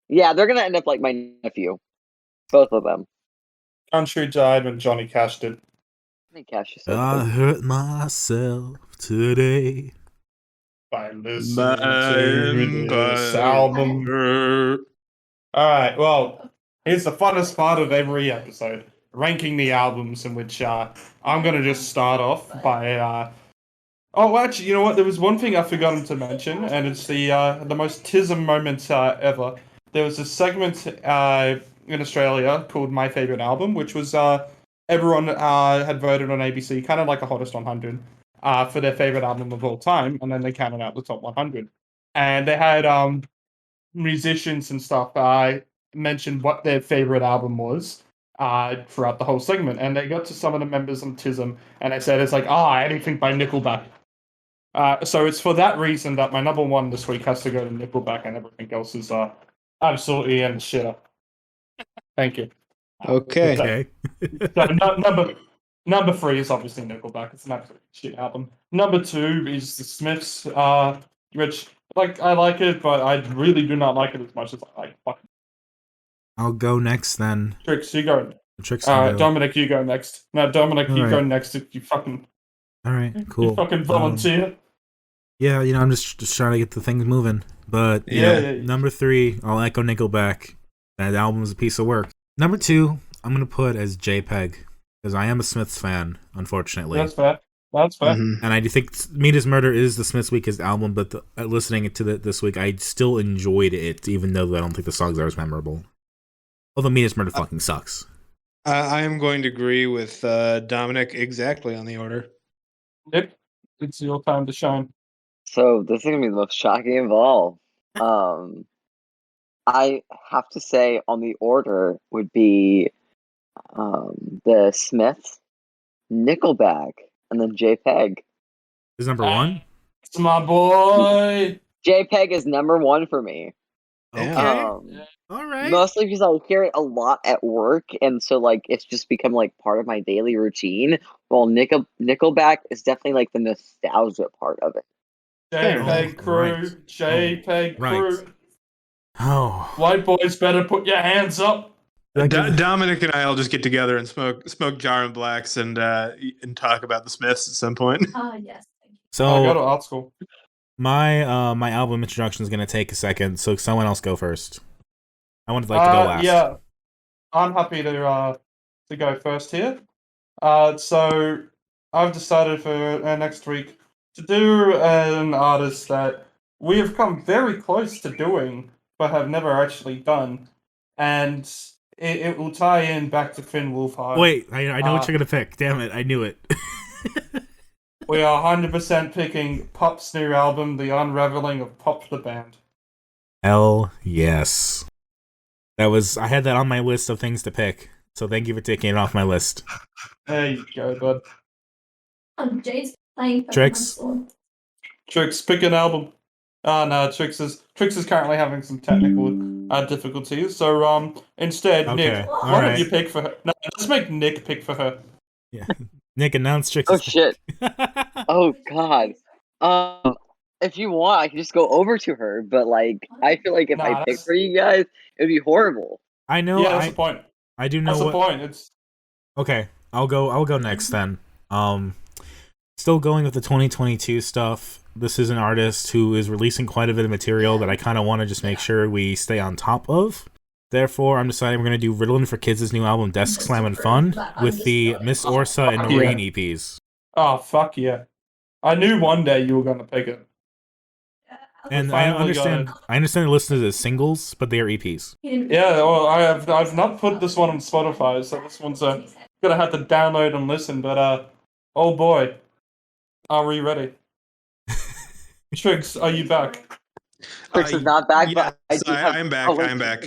Yeah, they're gonna end up like my nephew. Both of them.
Country died when Johnny Cash did.
I think Cash is so
I
good.
hurt myself today.
By listening to this album. Alright, well, here's the funnest part of every episode. Ranking the albums, in which I'm gonna just start off by oh, actually, you know what? There was one thing I forgotten to mention, and it's the most tism moment ever. There was a segment in Australia called My Favorite Album, which was everyone had voted on ABC, kind of like a Hottest 100, for their favorite album of all time, and then they counted out the top 100. And they had musicians and stuff mention what their favorite album was throughout the whole segment, and they got to some of the members on Tism, and they said it's like, anything by Nickelback. So it's for that reason that my number one this week has to go to Nickelback, and everything else is absolutely in the shitter. Thank you.
Okay.
So number 3 is obviously Nickelback. It's an absolute shit album. Number 2 is the Smiths, which I like it, but I really do not like it as much as I like fucking.
I'll go next then.
Trix, you go.
Trix can go.
Dominic, you go next. No, Dominic,
All
you go
right.
next. If you fucking.
All right, cool.
You fucking volunteer.
Yeah, I'm just trying to get the things moving. But
Yeah.
Number 3, I'll echo Nickelback. That album is a piece of work. Number 2, I'm gonna put as JPEG because I am a Smiths fan, unfortunately.
That's fair.
Mhm.
And I do think Meat is Murder is the Smiths' weakest album, but listening to it this week, I still enjoyed it, even though I don't think the songs are as memorable. Although Meat is Murder fucking sucks.
I am going to agree with Dominic exactly on the order.
Nick, it's your time to shine.
So this is gonna be the most shocking of all. I have to say on the order would be the Smiths, Nickelback, and then JPEG.
Is number 1?
It's my boy.
JPEG is number 1 for me.
Okay.
All
right.
Mostly because I hear it a lot at work, and so like it's just become like part of my daily routine. While Nickelback is definitely like the nostalgia part of it.
JPEG crew.
right.
JPEG crew.
Right. Oh.
White boys better put your hands up.
Dominic and I will just get together and smoke Jar and Blacks and talk about the Smiths at some point.
Yes.
So
I'll go to art school.
my my album introduction is gonna take a second, so someone else go first. I would like to go last.
Yeah, I'm happy to go first here. So I've decided for next week to do an artist that we have come very close to doing, but have never actually done, and it will tie in back to Finn Wolfhard.
Wait, I know what you're gonna pick. Damn it, I knew it.
We are 100% picking Pop's new album, The Unraveling of Pop the Band.
Hell yes. I had that on my list of things to pick, so thank you for taking it off my list.
There you go, bud.
Jade's playing
Trix?
Trix, pick an album. No, Trix is currently having some technical difficulties. So instead,
Okay,
Nick, why don't
alright.
you pick for her? No, let's make Nick pick for her.
Yeah. Nick, announce Trix.
Oh shit! Oh god. If you want, I can just go over to her. But like, I feel like if
Nah,
I pick
that's-
for you guys, it'd be horrible.
I know.
Yeah, that's the point.
I do know
That's the
what.
point. It's
Okay, I'll go next then. Still going with the 2022 stuff. this is an artist who is releasing quite a bit of material that I kind of want to just make sure we stay on top of. Therefore, I'm deciding we're going to do Ritalin for Kids' new album, Desk Slam and Fun, with the Miss Orsa and Noreen EPs.
Oh, fuck yeah. I knew one day you were going to pick it.
And I understand they listen as singles, but they are EPs.
Yeah, well, I've not put this one on Spotify, so this one's gonna have to download and listen. But oh boy, are we ready? Triggs, are you back?
Trix is not back, but
I'm back. I'm back.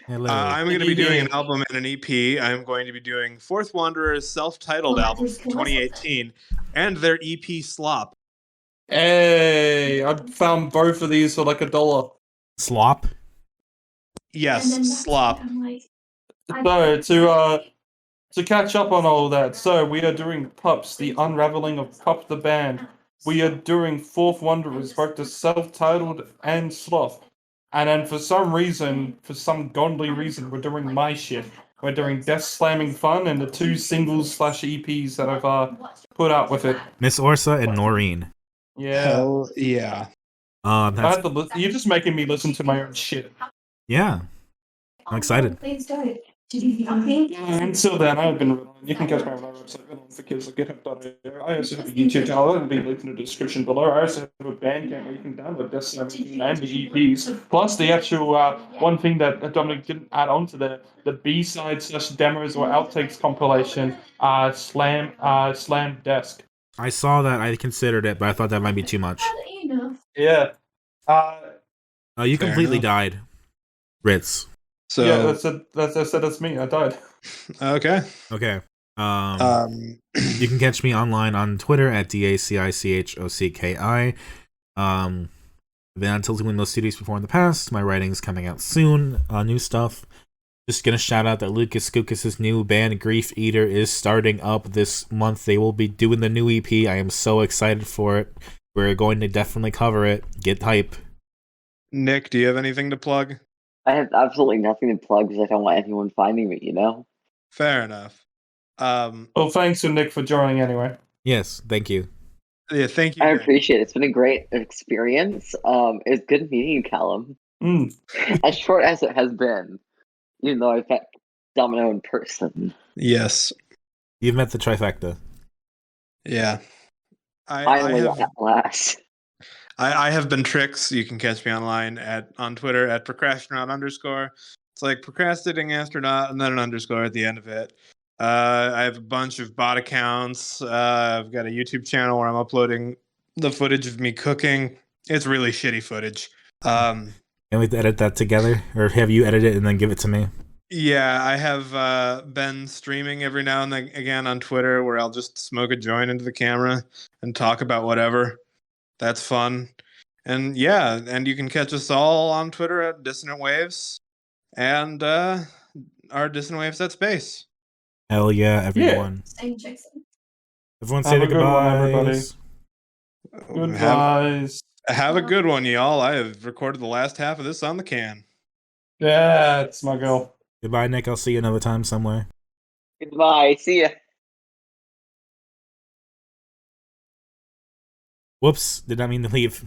I'm going to be doing an album and an EP. I'm going to be doing Fourth Wanderer's self-titled album from 2018 and their EP Slop.
Hey, I found both of these for like $1.
Slop?
Yes, Slop.
So, to catch up on all that, so we are doing Pups, the unraveling of Pup the band. We are doing Fourth Wanderers, both the self-titled and Sloth. And then for some reason, for some godly reason, we're doing my shit. We're doing Death Slamming Fun and the 2 singles/EPs that I've put out with it.
Miss Orsa and Noreen.
Yeah.
Hell yeah.
You're just making me listen to my own shit.
Yeah. I'm excited.
Please don't.
Until then, I've been. You can catch my website, Ritalin for Kids, at github.io. I also have a YouTube channel, that'll be linked in the description below. I also have a Bandcamp where you can download Death Slamming and the EPs. Plus the actual one thing that Dominic didn't add on to the B-side/demos or outtakes compilation, Slam Desk.
I saw that. I considered it, but I thought that might be too much.
Yeah.
You completely died, Ritz.
So
yeah, that's me. I died.
Okay. You can catch me online on Twitter at DACICHOCKI. Then until doing those CDs before in the past, my writing's coming out soon. New stuff. Just gonna shout out that Lucas Skoukis' new band Grief Eater is starting up this month. They will be doing the new EP. I am so excited for it. We're going to definitely cover it. Get hype.
Nick, do you have anything to plug?
I have absolutely nothing to plug because I don't want anyone finding me, you know?
Fair enough.
Well, thanks to Nick for joining anyway.
Yes, thank you.
Yeah, thank you.
I
Nick.
appreciate it. It's been a great experience. It was good meeting you, Callum. As short as it has been, even though I've met Domino in person.
Yes.
You've met the trifecta.
Yeah.
Finally, at last.
I have been Trix. You can catch me online on Twitter at procrastinaut_. It's like procrastinating astronaut and then an underscore at the end of it. I have a bunch of bot accounts. I've got a YouTube channel where I'm uploading the footage of me cooking. It's really shitty footage.
Can we edit that together? Or have you edit it and then give it to me?
Yeah, I have been streaming every now and then again on Twitter where I'll just smoke a joint into the camera and talk about whatever. That's fun. And yeah, and you can catch us all on Twitter at Dissonant Waves and our Dissonant Waves at Space.
Hell yeah, everyone.
Yeah.
Everyone say the goodbyes.
Goodbyes.
Have a good one, y'all. I have recorded the last half of this on the can.
Yeah, it's my girl.
Goodbye, Nick. I'll see you another time somewhere.
Goodbye. See ya.
Whoops, did not mean to leave.